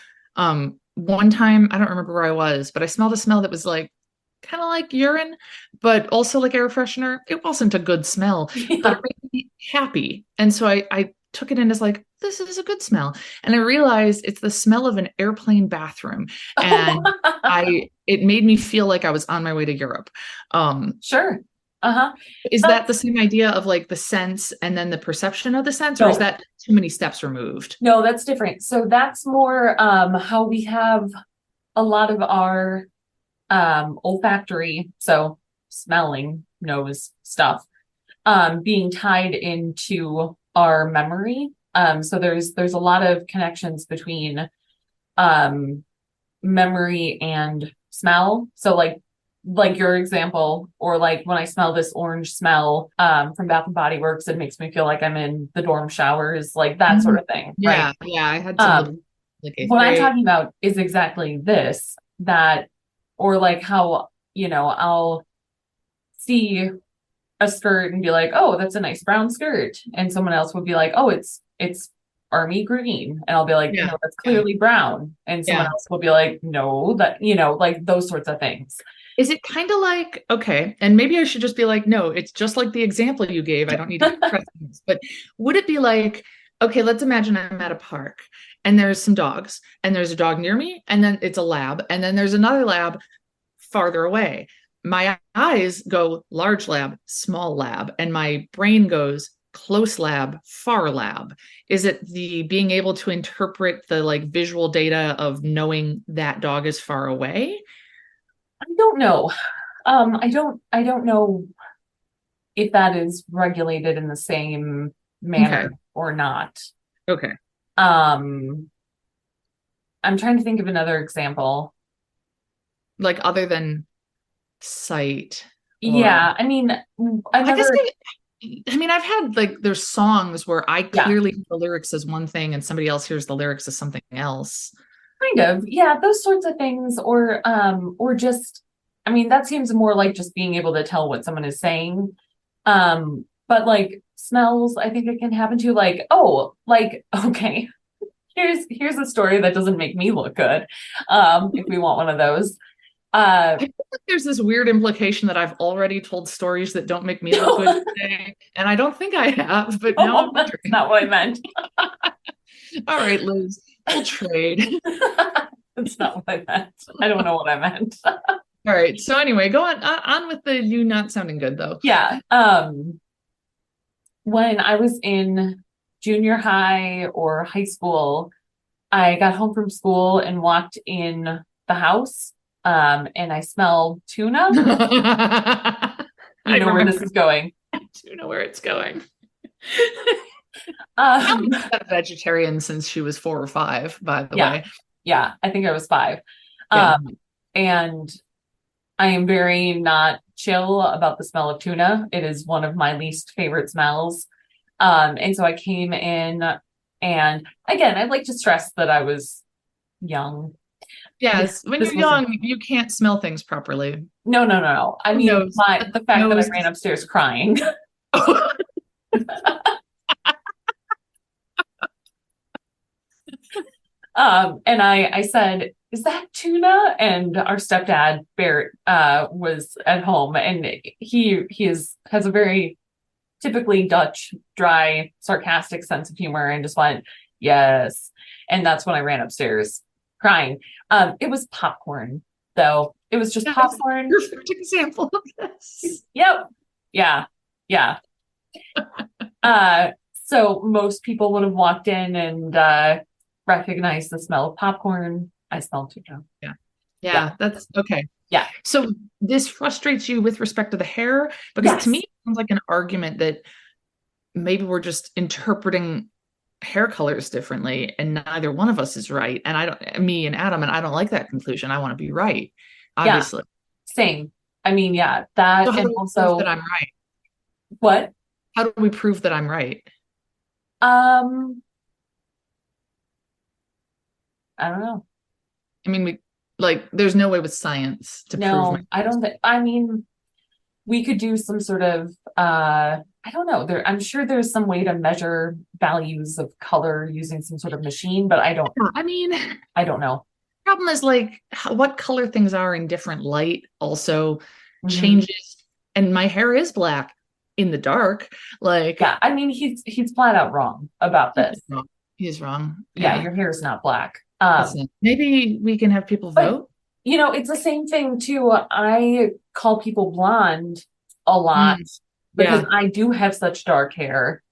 one time I don't remember where I was, but I smelled a smell that was like kind of like urine, but also like air freshener. It wasn't a good smell, but Yeah. it made me happy, and so I took it in as like this is a good smell, and I realized it's the smell of an airplane bathroom, and it made me feel like I was on my way to Europe. Sure. Uh-huh. Is that the That's same idea of like the sense and then the perception of the sense, or is no, that too many steps removed? no, that's different. So that's more how we have a lot of our olfactory, so smelling nose stuff, being tied into our memory. So there's a lot of connections between um memory and smell. So like your example, or like when I smell this orange smell from Bath and Body Works, it makes me feel like I'm in the dorm showers, like that sort Mhm. of thing, right? Yeah, yeah. I had some like eighth What I'm grade. talking about is exactly this, that, or like how, I'll see a skirt and be like, oh, that's a nice brown skirt. And someone else would be like, oh, it's army green. And I'll be like, Yeah, no, that's yeah, clearly brown. And someone yeah. else will be like, no, that, like those sorts of things. Is it kind of like, okay, and maybe I should just be like, no, it's just like the example you gave. I don't need to keep pressing this, but would it be like, okay, let's imagine I'm at a park and there's some dogs and there's a dog near me and then it's a lab and then there's another lab farther away. My eyes go large lab, small lab, and my brain goes close lab, far lab. Is it the being able to interpret the like visual data of knowing that dog is far away? I don't know. I don't know if that is regulated in the same Okay. manner or not. Okay. Um, I'm trying to think of another example. Like other than sight or Yeah, I mean, I guess another, I mean I've had like there's songs where I yeah, clearly hear the lyrics as one thing and somebody else hears the lyrics as something else. kind of, yeah, those sorts of things, or just, I mean, that seems more like just being able to tell what someone is saying. But like smells, I think it can happen to like, oh, like, okay, here's a story that doesn't make me look good. If we want one of those. I feel like there's this weird implication that I've already told stories that don't make me look No, good today, and I don't think I have, but now I'm no, that's wondering. not what I meant. All right, Liz, we'll trade. That's not what I meant. I don't know what I meant. All right. So anyway, go on with the you not sounding good though. Yeah. When I was in junior high or high school, I got home from school and walked in the house, and I smelled tuna. You I know where this remember. is going. I do know where it's going. Um, Alex has been a vegetarian since she was 4 or 5, by the yeah, way. yeah, I think I was 5. Yeah. And I am very not chill about the smell of tuna. It is one of my least favorite smells. And so I came in, and again, I'd like to stress that I was young. Yes. When This you're wasn't, young, you can't smell things properly. no, no, no, no. I The mean, nose. the fact that I Nose. ran upstairs crying. And I said, "Is that tuna?" And our stepdad Barrett was at home, and has a very typically Dutch, dry, sarcastic sense of humor, and just went, "Yes." And that's when I ran upstairs crying. It was popcorn, though. It was just That's a popcorn. perfect example of this. Yep. Yeah. Yeah. So most people would have walked in and recognized the smell of popcorn. I smelled tuna. Yeah. Yeah. Yeah, that's okay. Yeah. So this frustrates you with respect to the hair? Because to me, Yes. it sounds like an argument that maybe we're just interpreting hair colors differently and neither one of us is right. And I don't, me and Adam, and I don't like that conclusion. I want to be right, Yeah. obviously. Same. I mean, yeah, So that how and do we prove that also I'm right? what? How do we prove that I'm right? Um, I don't know. I mean, there's no way with science to prove my No, I don't think, I mean, we could do some sort of I don't know. I'm sure there's some way to measure values of color using some sort of machine, but I mean, I don't know. problem is like what color things are in different light also Mhm. changes. And my hair is black in the dark. Like Yeah, I mean, he's flat out wrong about he's this. wrong. He's wrong. Yeah, Yeah. your hair is not black. Listen, maybe we can have people But vote. it's the same thing too. I call people blonde a lot Mm, because yeah. I do have such dark hair.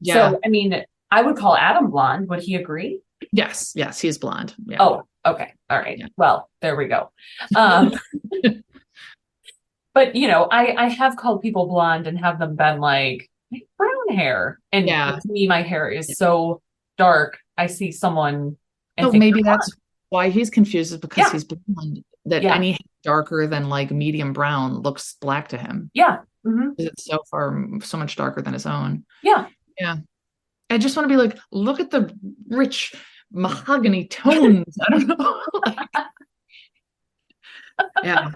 Yeah. So, I mean, I would call Adam blonde. Would he agree? Yes. Yes. He's blonde. Yeah. Oh, okay. All right. Yeah. Well, there we go. Um, but I have called people blonde and have them been like brown hair. And Yeah. to me, my hair is so dark. I see someone and So think maybe they're that's blonde. why he's confused is because Yeah. he's blonde. That Yeah. any darker than like medium brown looks black to him. Yeah. Hmm. Because it's so much darker than his own. Yeah. Yeah. I just want to be like, look at the rich mahogany tones. I don't know. Yeah.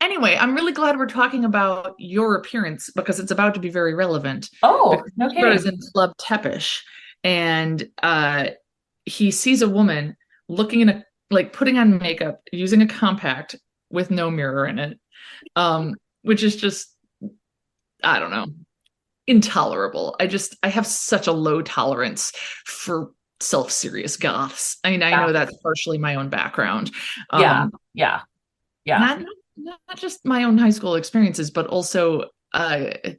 Anyway, I'm really glad we're talking about your appearance because it's about to be very relevant. Oh, Because no Robert is kidding. in Club Tepish and he sees a woman looking in a like putting on makeup using a compact with no mirror in it. Which is just I don't know, intolerable. I have such a low tolerance for self-serious goths. I mean, I Yeah. know that's partially my own background. Yeah. Um, Yeah. Yeah. not just my own high school experiences, but also I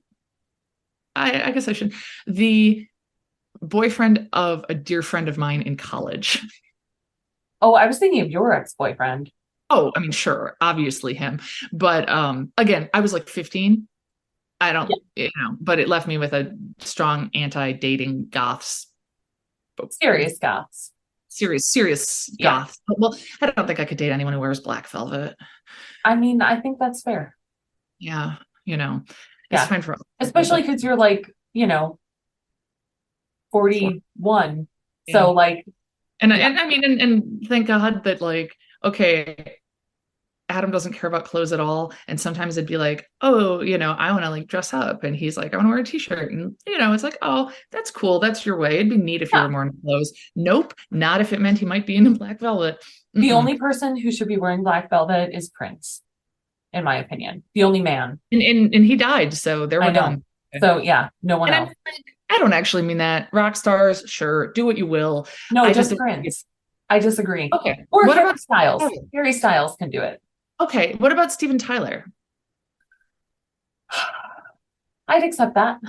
guess I should the boyfriend of a dear friend of mine in college. Oh, I was thinking of your ex-boyfriend. Oh, I mean, sure, obviously him. But again, I was like 15. I don't, Yeah. but it left me with a strong anti-dating goths, Serious goths. serious Yeah. goth. Well, I don't think I could date anyone who wears black velvet. I mean, I think that's fair. Yeah, you know, it's Yeah. fine for other people, Especially but because you're like, for 41. yeah. So like, And yeah, and I mean, and thank God that like, okay, Adam doesn't care about clothes at all. And sometimes it'd be like, oh, I want to like dress up. And he's like, I want to wear a t-shirt. And, it's like, oh, that's cool. That's your way. It'd be neat if you yeah. were more into clothes. Nope. Not if it meant he might be into black velvet. The Mm-mm. only person who should be wearing black velvet is Prince, in my opinion. The only man. And he died. So there I we're know. done. So yeah, no one And I'm else. I don't actually mean that. Rock stars, sure, do what you will. No, I just just don't think it's Prince. I disagree. okay. Or What Harry about Styles. Tyler? Harry Styles can do it. Okay, what about Steven Tyler? I'd accept that.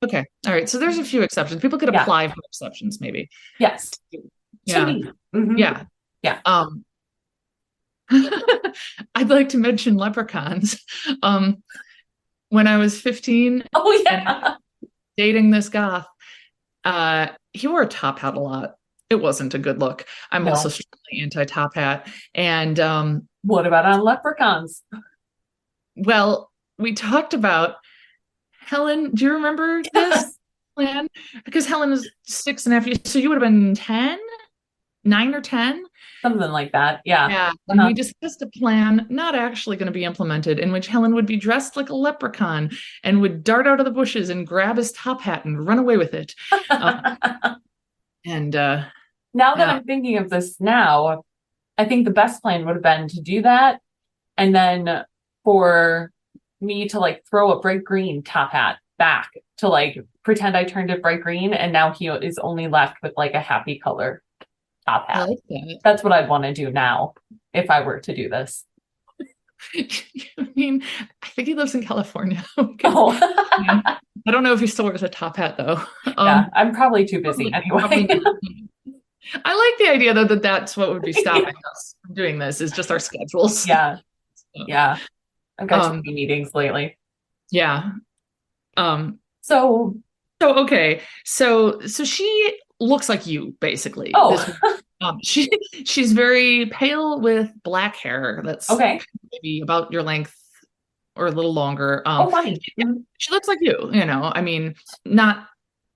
Okay, all right. So there's a few exceptions. People could Yeah. apply for exceptions, maybe. Yes. To Yeah, me. Hmm. yeah. Yeah. Um, I'd like to mention leprechauns. Um, when I was 15 Oh and yeah. dating this goth, he wore a top hat a lot. It wasn't a good look. I'm also No. strongly anti-top hat. And What about on leprechauns? well, we talked about Helen. Do you remember this Yes. plan? Because Helen is 6.5 years, so you would have been 10, 9 or 10. Something like that. Yeah. Yeah, and Uh-huh. we discussed a plan not actually going to be implemented in which Helen would be dressed like a leprechaun and would dart out of the bushes and grab his top hat and run away with it. Um, and Now that yeah, I'm thinking of this now, I think the best plan would have been to do that and then for me to like throw a bright green top hat back to like pretend I turned it bright green and now he is only left with like a happy color top I hat. like that. That's what I'd want to do now if I were to do this. I mean, I think he lives in California. Oh, Yeah. I don't know if he still wears a top hat though. yeah, Um, I'm probably too busy probably anyway. not. I like the idea though that that's what would be stopping us from doing this is just our schedules. Yeah, So, yeah. I've got too um, many meetings lately. yeah. Um, So, so okay. So she looks like you basically. oh, This she she's very pale with black hair that's okay. maybe about your length or a little longer. Oh, funny. Mhm. She looks like you. I mean, not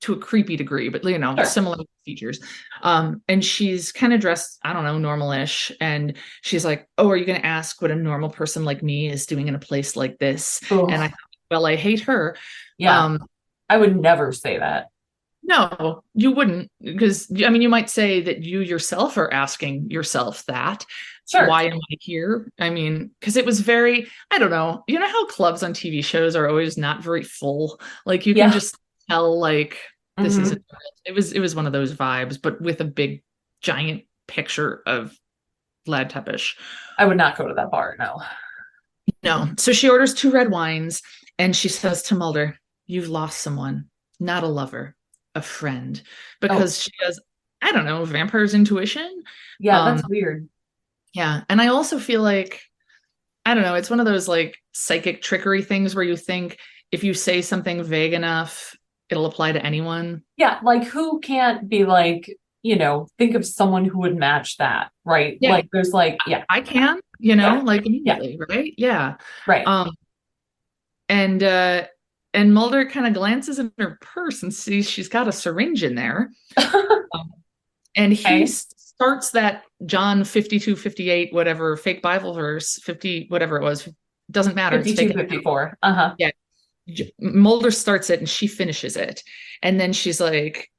to a creepy degree, but Sure. similar features. And she's kind of dressed, I don't know, normal-ish. And she's like, "Oh, are you going to ask what a normal person like me is doing in a place like this?" And I Oh, thought, well, I hate her. yeah. Um, I would never say that. no, you wouldn't, because I mean, you might say that you yourself are asking yourself that. Sure. Why am I here? I mean, because it was very, I don't know. You know how clubs on TV shows are always not very full? Like you can Yeah. just tell, like, this isn't, Hmm. it was one of those vibes, but with a big giant picture of Vlad Tepes. I would not go to that bar. No. No. So she orders two red wines and she says to Mulder, "You've lost someone, not a lover, a friend." Oh, Because she has, I don't know, vampire's intuition. yeah. Um, That's weird. yeah. And I also feel like, I don't know, it's one of those like psychic trickery things where you think if you say something vague enough, it'll apply to anyone. Yeah. Like, who can't be like, think of someone who would match that, right? Yeah, Like, there's like, yeah, I can, yeah, like yeah, immediately, right? Yeah. right. Um, and and Mulder kind of glances in her purse and sees she's got a syringe in there. Um, and he Okay. starts that John 52:58, whatever, fake Bible verse, 50, whatever it was. Doesn't matter. It's 52, fake. 54. Uh-huh. Yeah. Mulder starts it and she finishes it. And then she's like,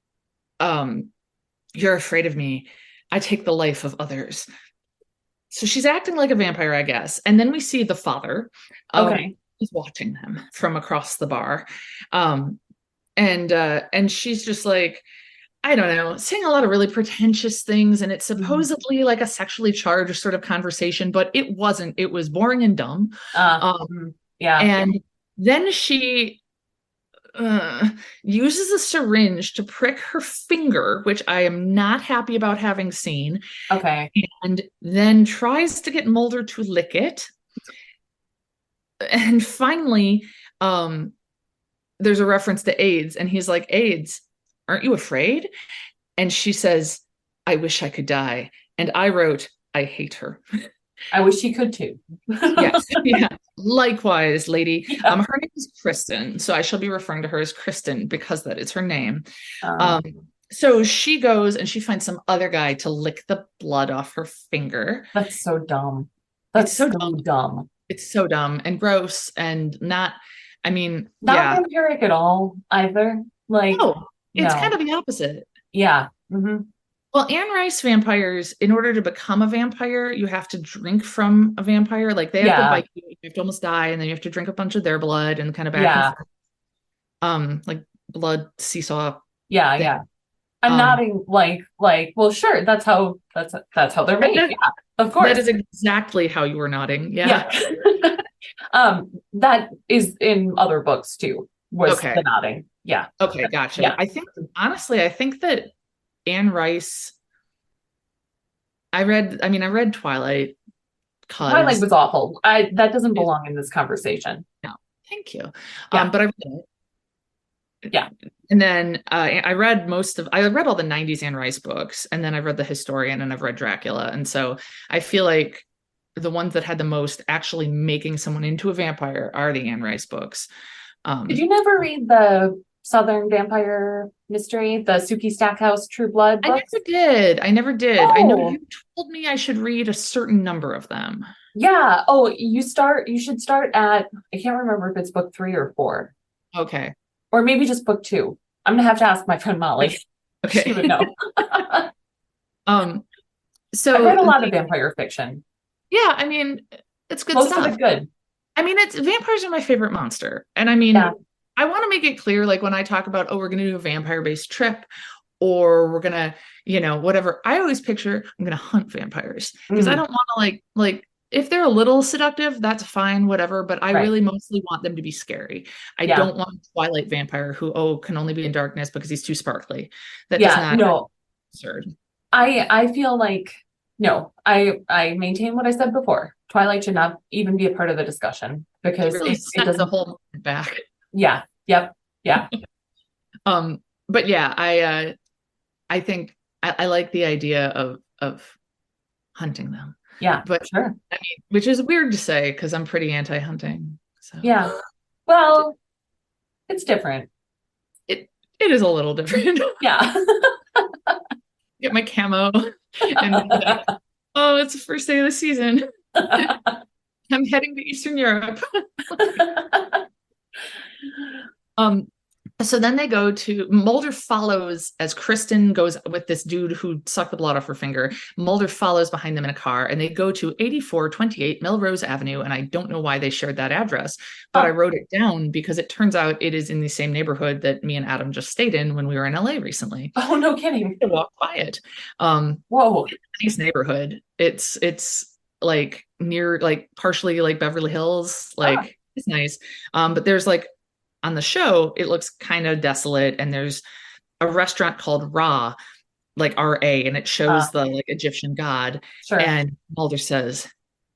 "You're afraid of me. I take the life of others." So she's acting like a vampire, I guess. And then we see the father. Okay. He's watching them from across the bar. Um, and she's just like, I don't know, saying a lot of really pretentious things, and it's Mhm. supposedly like a sexually charged sort of conversation, but it wasn't. It was boring and dumb. Mhm. Yeah. And then she uh, uses a syringe to prick her finger, which I am not happy about having seen, Okay. and then tries to get Mulder to lick it. And finally, um, there's a reference to AIDS, and he's like, "AIDS, aren't you afraid?" And she says, "I wish I could die." And I wrote, "I hate her." I wish he could too. Yes. Yeah. Likewise, lady. Yeah. Her name is Kristen, so I shall be referring to her as Kristen because that is her name. Uh, Um, so she goes and she finds some other guy to lick the blood off her finger. that's so dumb. It's That's so dumb. so dumb. It's so dumb and gross and not, I mean, Not yeah. vampiric at all either. Like, No, it's kind no. of the opposite. Yeah. Hmm. Well, Anne Rice vampires, in order to become a vampire, you have to drink from a vampire. Like they have to Yeah. bite you, you have to almost die, and then you have to drink a bunch of their blood and kind of back and Yeah. forth. Like blood seesaw Yeah, thing. yeah. I'm Um, nodding well, sure, that's how they're made. that, Yeah, of that course. is exactly how you were nodding. Yeah. Yeah. That is in other books too, was Okay. the nodding. Yeah. Okay. Gotcha. Yeah. I think, honestly, I think that Anne Rice, I read Twilight Twilight because, was awful. I That doesn't belong in this conversation. no, thank you. Yeah. But I read it. Yeah. And then I read all the 90s Anne Rice books, and then I've read The Historian and I've read Dracula. And so I feel like the ones that had the most actually making someone into a vampire are the Anne Rice books. Did Um, you never read the Southern Vampire Mystery, the Suki Stackhouse True Blood I books? never did. I never did. I know Oh, you told me I should read a certain number of them. yeah. You should start at, I can't remember if it's book 3 or 4, Okay. or maybe just book 2. I'm gonna have to ask my friend Molly. She would Okay. know. Um, I've so read a lot of vampire fiction. yeah, I mean, it's good Most of stuff. it good. I mean, it's vampires are my favorite monster. And Yeah. I want to make it clear, like when I talk about, oh, we're going to do a vampire-based trip, or we're gonna, whatever. I always picture I'm gonna hunt vampires because I Mm, don't want to like if they're a little seductive, that's fine, whatever. But I right. really mostly want them to be scary. I Yeah. don't want a Twilight vampire who can only be in darkness because he's too sparkly. That does Yeah. not No, absurd. I feel like no, I maintain what I said before. Twilight should not even be a part of the discussion It because really it sets the doesn't. whole back. Yeah. Yep. Yeah. But yeah, I think I like the idea of hunting them. Yeah. But Sure. I mean, which is weird to say because I'm pretty anti-hunting. So Yeah. Well, it's different. it it is a little different. Yeah. Get my camo and be like, oh, it's the first day of the season. I'm heading to Eastern Europe. Um, so then they go to Mulder follows as Kristen goes with this dude who sucked the blood off her finger. Mulder follows behind them in a car and they go to 8428 Melrose Avenue. And I don't know why they shared that address, but I Huh. wrote it down because it turns out it is in the same neighborhood that me and Adam just stayed in when we were in LA recently. Oh, no kidding. To walk by it. Whoa. Nice neighborhood. It's like near like partially like Beverly Hills. Ah, Like it's nice. But there's like on the show, it looks kind of desolate, and there's a restaurant called Ra, like RA, and it shows the like Egyptian god. sure. And Mulder says,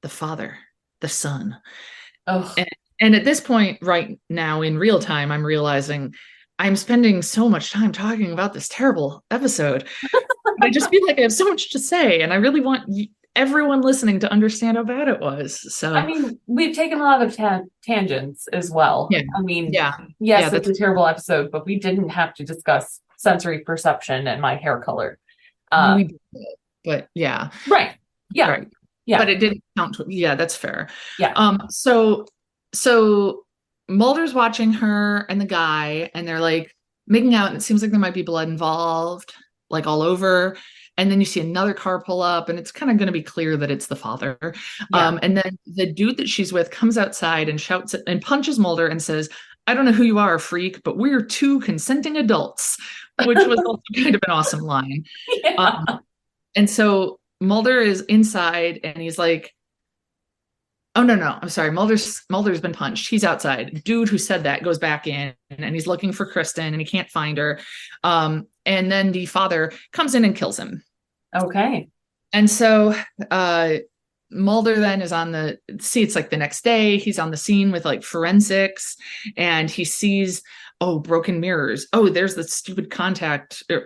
the Father, the Son. Oh, And and at this point, right now in real time, I'm realizing I'm spending so much time talking about this terrible episode. I just feel like I have so much to say, and I really want everyone listening to understand how bad it was. I So, mean, we've taken a lot of tangents as well. yeah, I mean, yeah, yeah. yes, it's That's a terrible episode, but we didn't have to discuss sensory perception and my hair color. I mean, we Um, did it, but yeah, right. Yeah. right. But Yeah. it didn't count. Yeah, that's fair. Yeah. So Mulder's watching her and the guy, and they're like making out, and it seems like there might be blood involved, like all over. And then you see another car pull up, and it's kind of going to be clear that it's the father. Yeah. And then the dude that she's with comes outside and shouts and punches Mulder and says, I don't know who you are, freak, but we're two consenting adults, which was also kind of an awesome line. Yeah. And so Mulder is inside and he's like, oh no, I'm sorry. Mulder's been punched. He's outside. Dude who said that goes back in and he's looking for Kristen and he can't find her. And then the father comes in and kills him. Okay. And so Mulder then is it's like the next day, he's on the scene with like forensics and he sees, oh, broken mirrors. Oh, there's the stupid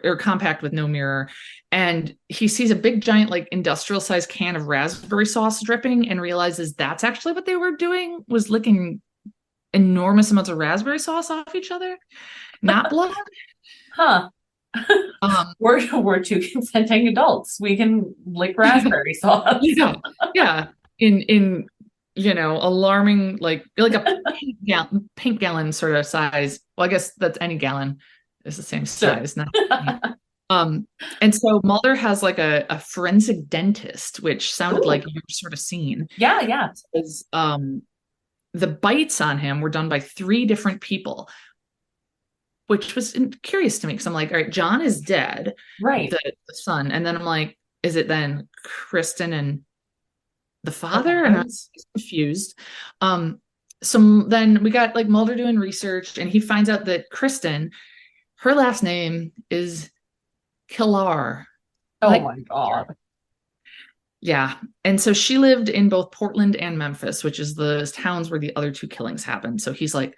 or compact with no mirror. And he sees a big giant like industrial sized can of raspberry sauce dripping and realizes that's actually what they were doing, was licking enormous amounts of raspberry sauce off each other, not blood. Huh. Um, We're two consenting adults. We can lick raspberry sauce. yeah, yeah. In alarming like a paint gallon sort of size. Well, I guess that's any gallon is the same Sure. size. Not um, and so Mulder has like a forensic dentist, which sounded like Ooh. you've sort of seen. Yeah, yeah. Because the bites on him were done by three different people. which was curious to me because I'm like, all right, John is dead, Right. the son, and then I'm like, is it then Kristen and the The father? And I dad? was confused. Um, so then we got like Mulder doing research, and he finds out that Kristen, her last name is Killar, Oh like my God. yeah. And so she lived in both Portland and Memphis, which is the towns where the other two killings happened. So he's like,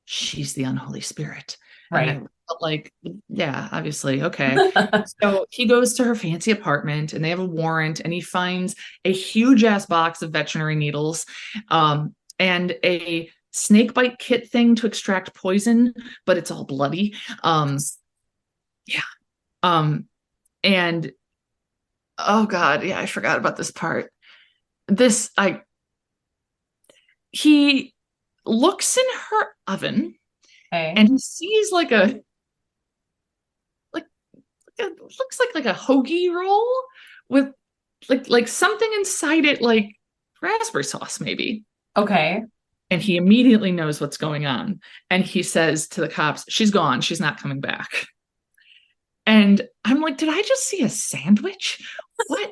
she's the unholy spirit. And I Right. felt like, yeah, obviously, okay. So he goes to her fancy apartment and they have a warrant and he finds a huge ass box of veterinary needles and a snake bite kit thing to extract poison, but it's all bloody. Yeah. Um, and oh God, yeah, I forgot about this part. This, I, he looks in her oven Okay. and he sees like it looks like a hoagie roll with like something inside it, like raspberry sauce maybe. Okay. And he immediately knows what's going on. And he says to the cops, she's gone, she's not coming back. And I'm like, did I just see a sandwich? What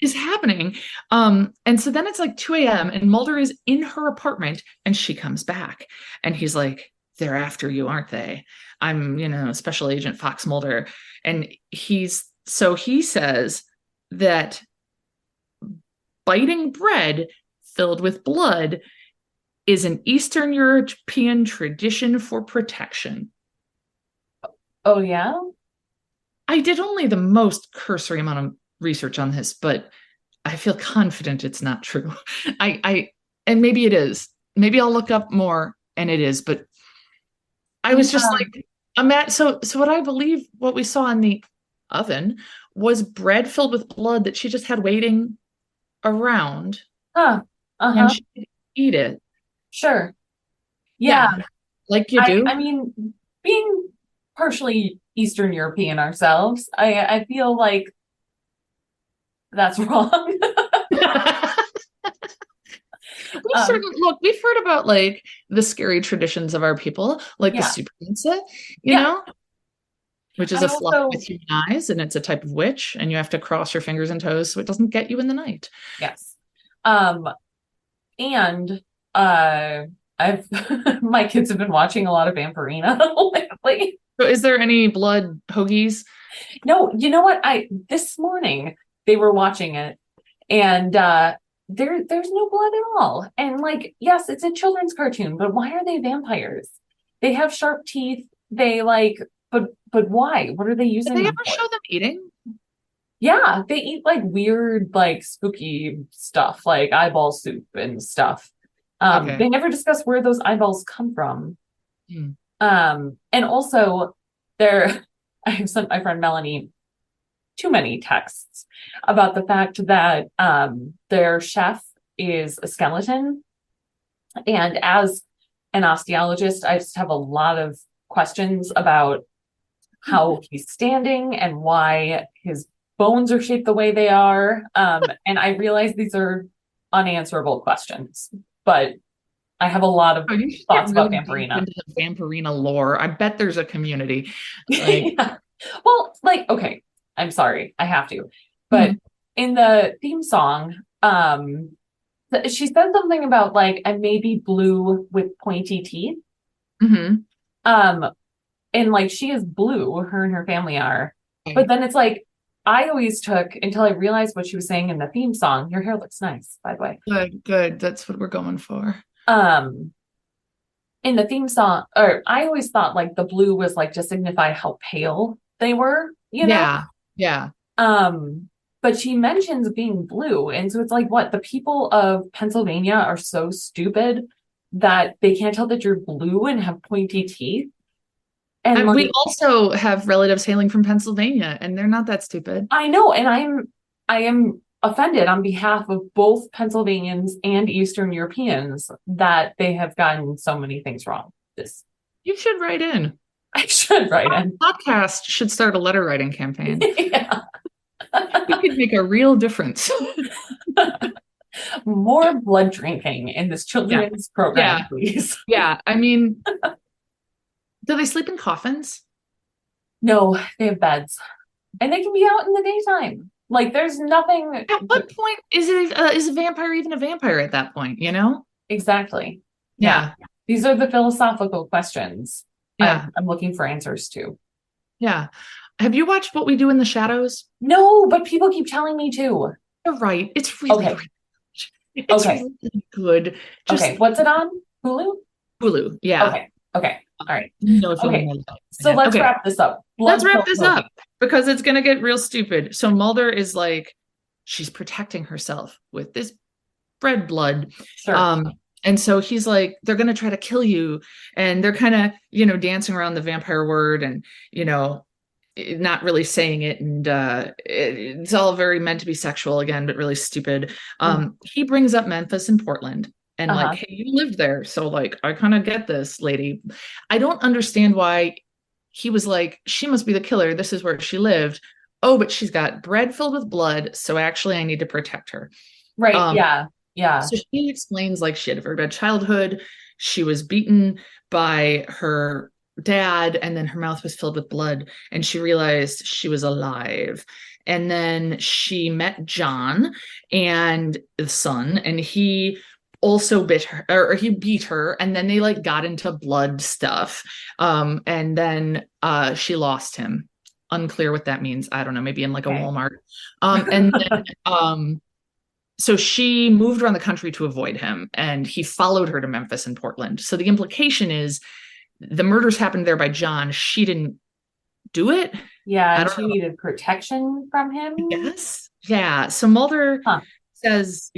is happening? And so then it's like 2 a.m. and Mulder is in her apartment and she comes back. And he's like, they're after you, aren't they? I'm, Special Agent Fox Mulder. And he says that biting bread filled with blood is an Eastern European tradition for protection. Oh yeah. I did only the most cursory amount of research on this, but I feel confident it's not true. And maybe it is. Maybe I'll look up more and it is, but I was just Yeah. like, I'm at so what I believe what we saw in the oven was bread filled with blood that she just had waiting around Huh. and Uh-huh. she could eat it. Sure. Yeah. Yeah, like you I do. mean, being partially Eastern European ourselves, I feel like that's wrong. Um, We've heard about like the scary traditions of our people, like the yeah. Supermanza, you Yeah. know, which is I a fly also, with human eyes, and it's a type of witch, and you have to cross your fingers and toes so it doesn't get you in the night. yes. Um, and uh I've my kids have been watching a lot of Vampirina lately. So, is there any blood hoagies? No, you know what? I this morning they were watching it and there's no blood at all. And like, yes, it's a children's cartoon, but why are they vampires? They have sharp teeth. They like, but why? What are they Did using they them ever for? show them eating? Yeah, they eat like weird, like spooky stuff, like eyeball soup and stuff. Okay. They never discuss where those eyeballs come from. Hmm. And also there, I have sent my friend Melanie too many texts about the fact that their chef is a skeleton. And as an osteologist, I just have a lot of questions about how he's standing and why his bones are shaped the way they are. And I realize these are unanswerable questions, but I have a lot of Oh, you should get thoughts about really deep Vampirina. into the Vampirina lore. I bet there's a community. Like, Yeah. Well, like, okay, I'm sorry, I have to. But hmm. in the theme song, she said something about like I may be blue with pointy teeth. Hmm. Um, and like she is blue, her and her family are. But Okay. then it's like I always took until I realized what she was saying in the theme song. Your hair looks nice, by the way. Good, good. That's what we're going for. Um, in the theme song, or I always thought like the blue was like to signify how pale they were, you know? Yeah, yeah. Um, but she mentions being blue, and so it's like what the people of Pennsylvania are so stupid that they can't tell that you're blue and have pointy teeth. And And like we also have relatives hailing from Pennsylvania, and they're not that stupid. I know, and I am offended on behalf of both Pennsylvanians and Eastern Europeans that they have gotten so many things wrong. This You should write in. I should write in. Podcast should start a letter writing campaign. Yeah. We could make a real difference. More blood drinking in this Yeah, children's yeah, program, please. yeah. I mean, Do they sleep in coffins? No, they have beds. And they can be out in the daytime. Like there's nothing At what point is a vampire even a vampire at that point, you know? exactly. Yeah. Yeah. These are the philosophical questions I'm Yeah. I'm looking for answers to. Yeah. Have you watched What We Do in the Shadows? No, but people keep telling me to. You're right. It's really, Okay. really, it's Okay. really good. Okay. Just What's it on? Hulu? Hulu. Yeah. Okay. Okay. All right. You know if you want Okay. to know So that. let's Okay. wrap this up. Let's Blood wrap pill this Toby. up because it's going to get real stupid. So Mulder is like, she's protecting herself with this red blood. Sure. Um, and so he's like, they're going to try to kill you. And they're kind of, dancing around the vampire word and, not really saying it. And it's all very meant to be sexual again, but really stupid. He brings up Memphis and Portland. And like, Uh-huh. hey, you lived there. So like, I kind of get this lady. I don't understand why he was like, she must be the killer. This is where she lived. Oh, but she's got bread filled with blood. So actually, I need to protect her. Right. Um, Yeah. Yeah. so she explains like she had a very bad childhood. She was beaten by her dad, and then her mouth was filled with blood, and she realized she was alive. And then she met John and the son, and he also bit her or he beat her, and then they like got into blood stuff. And then she lost him. Unclear what that means. I don't know, maybe in like a Okay. Walmart. And then so she moved around the country to avoid him, and he followed her to Memphis and Portland. So the implication is the murders happened there by John. She didn't do it. Yeah, I and don't she needed protection from know. him. Yes. Yeah. So Mulder Huh. says,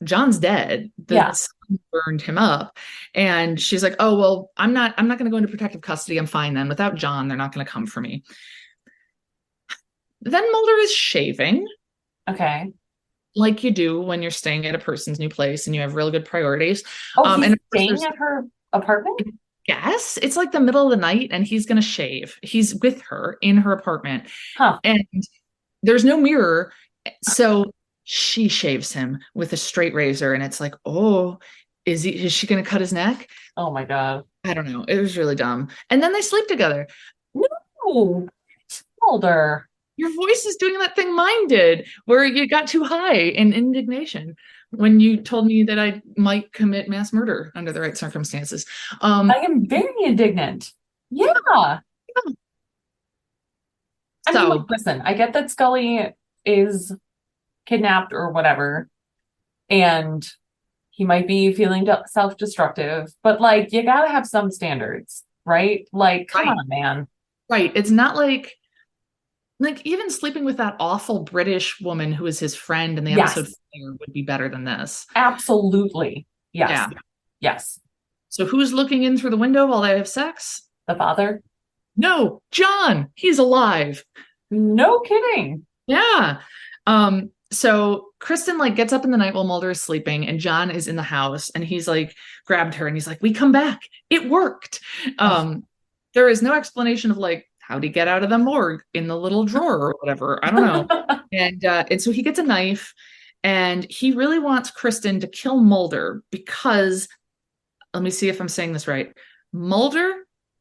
John's dead. The Yeah. sun burned him up. And she's like, oh, well, I'm not going to go into protective custody. I'm fine then. Without John, they're not going to come for me. Then Mulder is shaving, Okay. like you do when you're staying at a person's new place and you have real good priorities. Oh, he's And of course, staying there's at her apartment? yes, it's like the middle of the night and he's going to shave. He's with her in her apartment Huh. and there's no mirror. So she shaves him with a straight razor. And it's like, oh, is she going to cut his neck? Oh my God. I don't know. It was really dumb. And then they sleep together. No. Older. Your voice is doing that thing mine did, where you got too high in indignation when you told me that I might commit mass murder under the right circumstances. I am very indignant. Yeah. I mean, So look, listen, I get that Scully is kidnapped or whatever, and he might be feeling self-destructive, but like you gotta have some standards, right? Like, come right, on, man. right. It's not like even sleeping with that awful British woman who was his friend in the episode Yes, would be better than this. absolutely. Yes. Yeah. Yes. So who's looking in through the window while they have sex? The father. No, John. He's alive. No kidding. Yeah. So Kristen like gets up in the night while Mulder is sleeping and John is in the house and he's like grabbed her and he's like, we come back. It worked. Oh. There is no explanation of like how'd he get out of the morgue in the little drawer or whatever. I don't know. And so he gets a knife and he really wants Kristen to kill Mulder because let me see if I'm saying this right. Mulder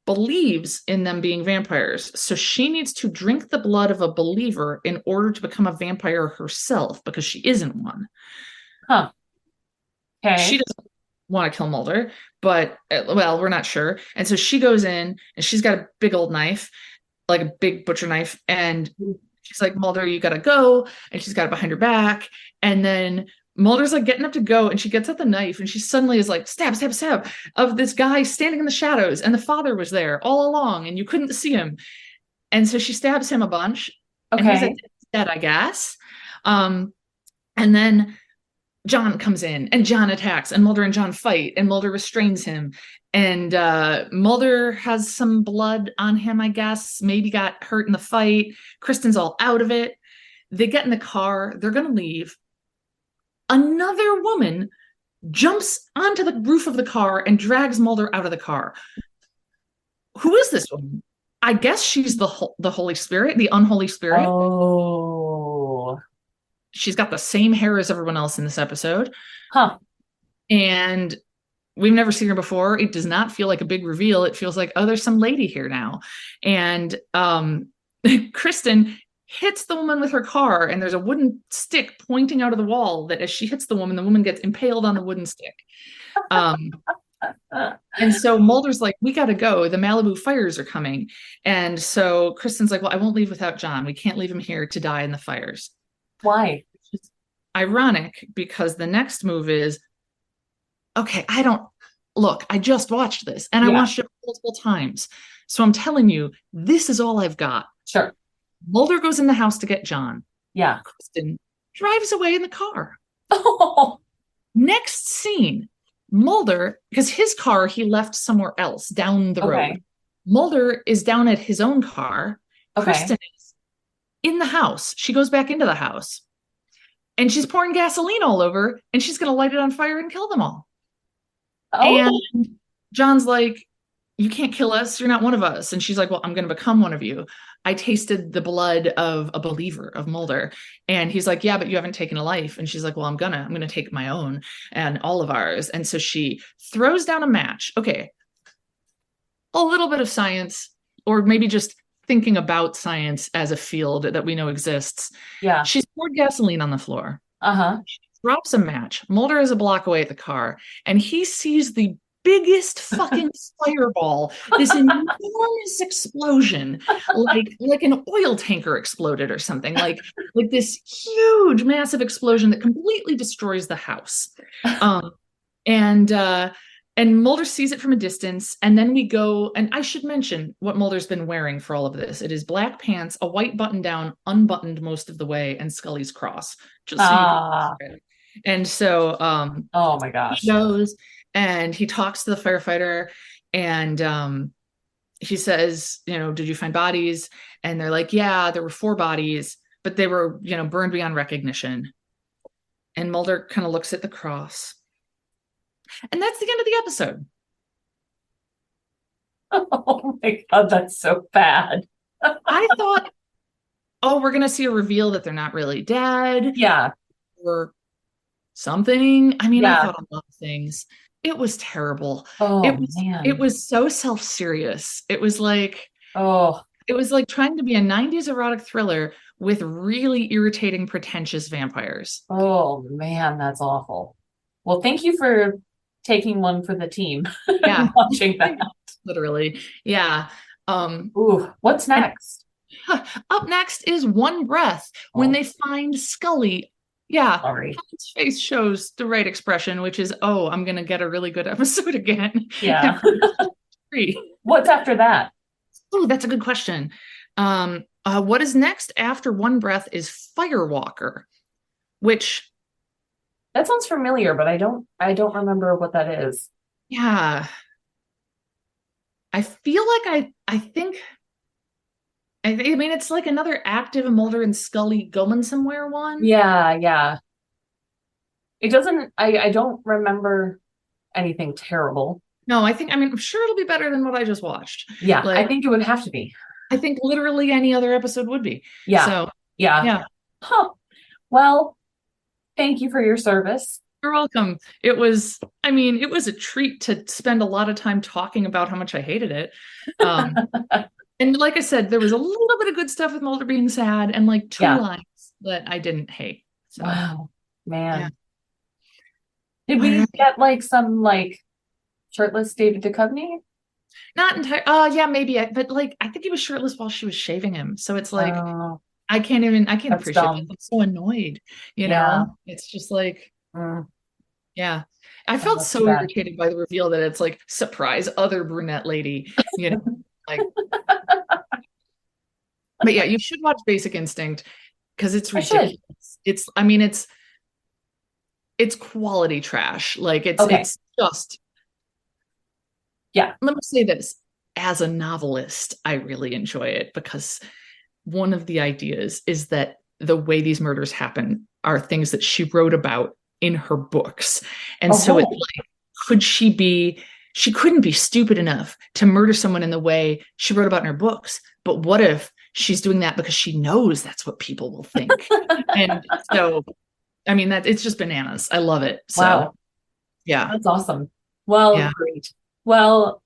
believes in them being vampires. So she needs to drink the blood of a believer in order to become a vampire herself because she isn't one. Huh. She Okay. doesn't want to kill Mulder, but well, we're not sure. And so she goes in and she's got a big old knife, like a big butcher knife. And she's like, Mulder, you gotta go. And she's got it behind her back. And then Mulder's like getting up to go, and she gets out the knife, and she suddenly is like, stab, stab, stab, of this guy standing in the shadows. And the father was there all along, and you couldn't see him. And so she stabs him a bunch, and he's Okay. dead, I guess. And then John comes in, and John attacks, and Mulder and John fight, and Mulder restrains him. And Mulder has some blood on him, I guess, maybe got hurt in the fight. Kristen's all out of it. They get in the car, they're going to leave. Another woman jumps onto the roof of the car and drags Mulder out of the car. Who is this woman? I guess she's the Holy Spirit, the unholy spirit. Oh. She's got the same hair as everyone else in this episode. Huh. And we've never seen her before. It does not feel like a big reveal. It feels like, oh, there's some lady here now. And Kristen hits the woman with her car, and there's a wooden stick pointing out of the wall that as she hits the woman gets impaled on the wooden stick. Um, and so Mulder's like, we got to go. The Malibu fires are coming. And so Kristen's like, well, I won't leave without John. We can't leave him here to die in the fires. Why? It's ironic because the next move is, okay, I don't look, I just watched this and I Yeah, watched it multiple times. So I'm telling you, this is all I've got. sure. Mulder goes in the house to get John. Yeah. Kristen drives away in the car. Oh, Next scene, Mulder, because his car he left somewhere else down the road. okay. Mulder is down at his own car. Okay. Kristen is in the house. She goes back into the house and she's pouring gasoline all over and she's going to light it on fire and kill them all. And Oh, John's like, you can't kill us. You're not one of us. And she's like, well, I'm going to become one of you. I tasted the blood of a believer, of Mulder. And he's like, yeah, but you haven't taken a life. And she's like, well, I'm gonna take my own and all of ours. And so she throws down a match. Okay, a little bit of science, or maybe just thinking about science as a field that we know exists. yeah. She's poured gasoline on the floor, Uh-huh. drops a match. Mulder is a block away at the car, and he sees the biggest fucking fireball, this enormous explosion, like an oil tanker exploded or something, like this huge, massive explosion that completely destroys the house. Um, and and Mulder sees it from a distance, and then we go, and I should mention what Mulder's been wearing for all of this. It is black pants, a white button down, unbuttoned most of the way, and Scully's cross, just so you Ah, can. And so oh my he gosh. goes and he talks to the firefighter, and he says, did you find bodies? And they're like, yeah, there were 4 bodies, but they were, burned beyond recognition. And Mulder kind of looks at the cross. And that's the end of the episode. Oh my God, that's so bad. I thought, oh, we're going to see a reveal that they're not really dead Yeah, or something. I mean, I yeah. thought a lot of things. It was terrible. It Oh was it man. was so self-serious. Oh, It was like trying to be a 90s erotic thriller with really irritating, pretentious vampires. oh man, that's awful. Well, thank you for taking one for the team and Yeah, watching that. literally. Yeah. Ooh, what's And next? up next is One Breath when Oh, they find Scully. Yeah, sorry. his face shows the right expression, which is, oh, I'm gonna get a really good episode again. Yeah. What's after that? Oh, that's a good question. What is next after One Breath is Firewalker, which, That sounds familiar, but I don't remember what that is. yeah, I feel like I mean, it's like another active Mulder and Scully going somewhere one. Yeah, yeah. It doesn't I don't remember anything terrible. No, I mean, I'm sure it'll be better than what I just watched. Yeah, I Like, think it would have to be. I think literally any other episode would be. Yeah, So, yeah. yeah, Huh. Well, thank you for your service. you're welcome. I mean, it was a treat to spend a lot of time talking about how much I hated it. Um, and like I said, there was a little bit of good stuff with Mulder being sad and like 2 lines that I didn't hate. So, Wow, yeah. man. Did All we right. get like some like shirtless David Duchovny? Not entirely. Yeah, maybe. But like, I think he was shirtless while she was shaving him. So it's like, Oh, I can't that's appreciate that. dumb. I'm so annoyed, Yeah. It's just like, Mm, yeah. I oh, felt that's too so bad. irritated by the reveal that it's like, surprise, other brunette lady, you know, like, but yeah, you should watch Basic Instinct because it's I should. ridiculous. I mean, it's quality trash. Like Okay. it's just, Yeah. let me say this, as a novelist, I really enjoy it because one of the ideas is that the way these murders happen are things that she wrote about in her books. And so it's Oh. like, she couldn't be stupid enough to murder someone in the way she wrote about in her books. But what if she's doing that because she knows that's what people will think? And so, I mean, it's just bananas. I love it. So, Wow. yeah. That's awesome. Well, Yeah. great. Well,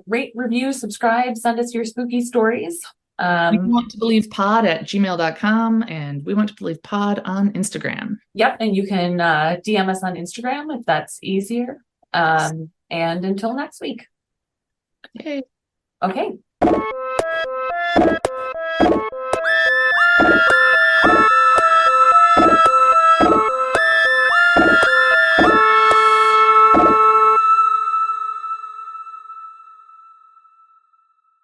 rate, review, subscribe, send us your spooky stories. We want to believe pod at gmail.com, and we want to believe pod on Instagram. Yep, and you can DM us on Instagram if that's easier. And until next week. Yay. Okay.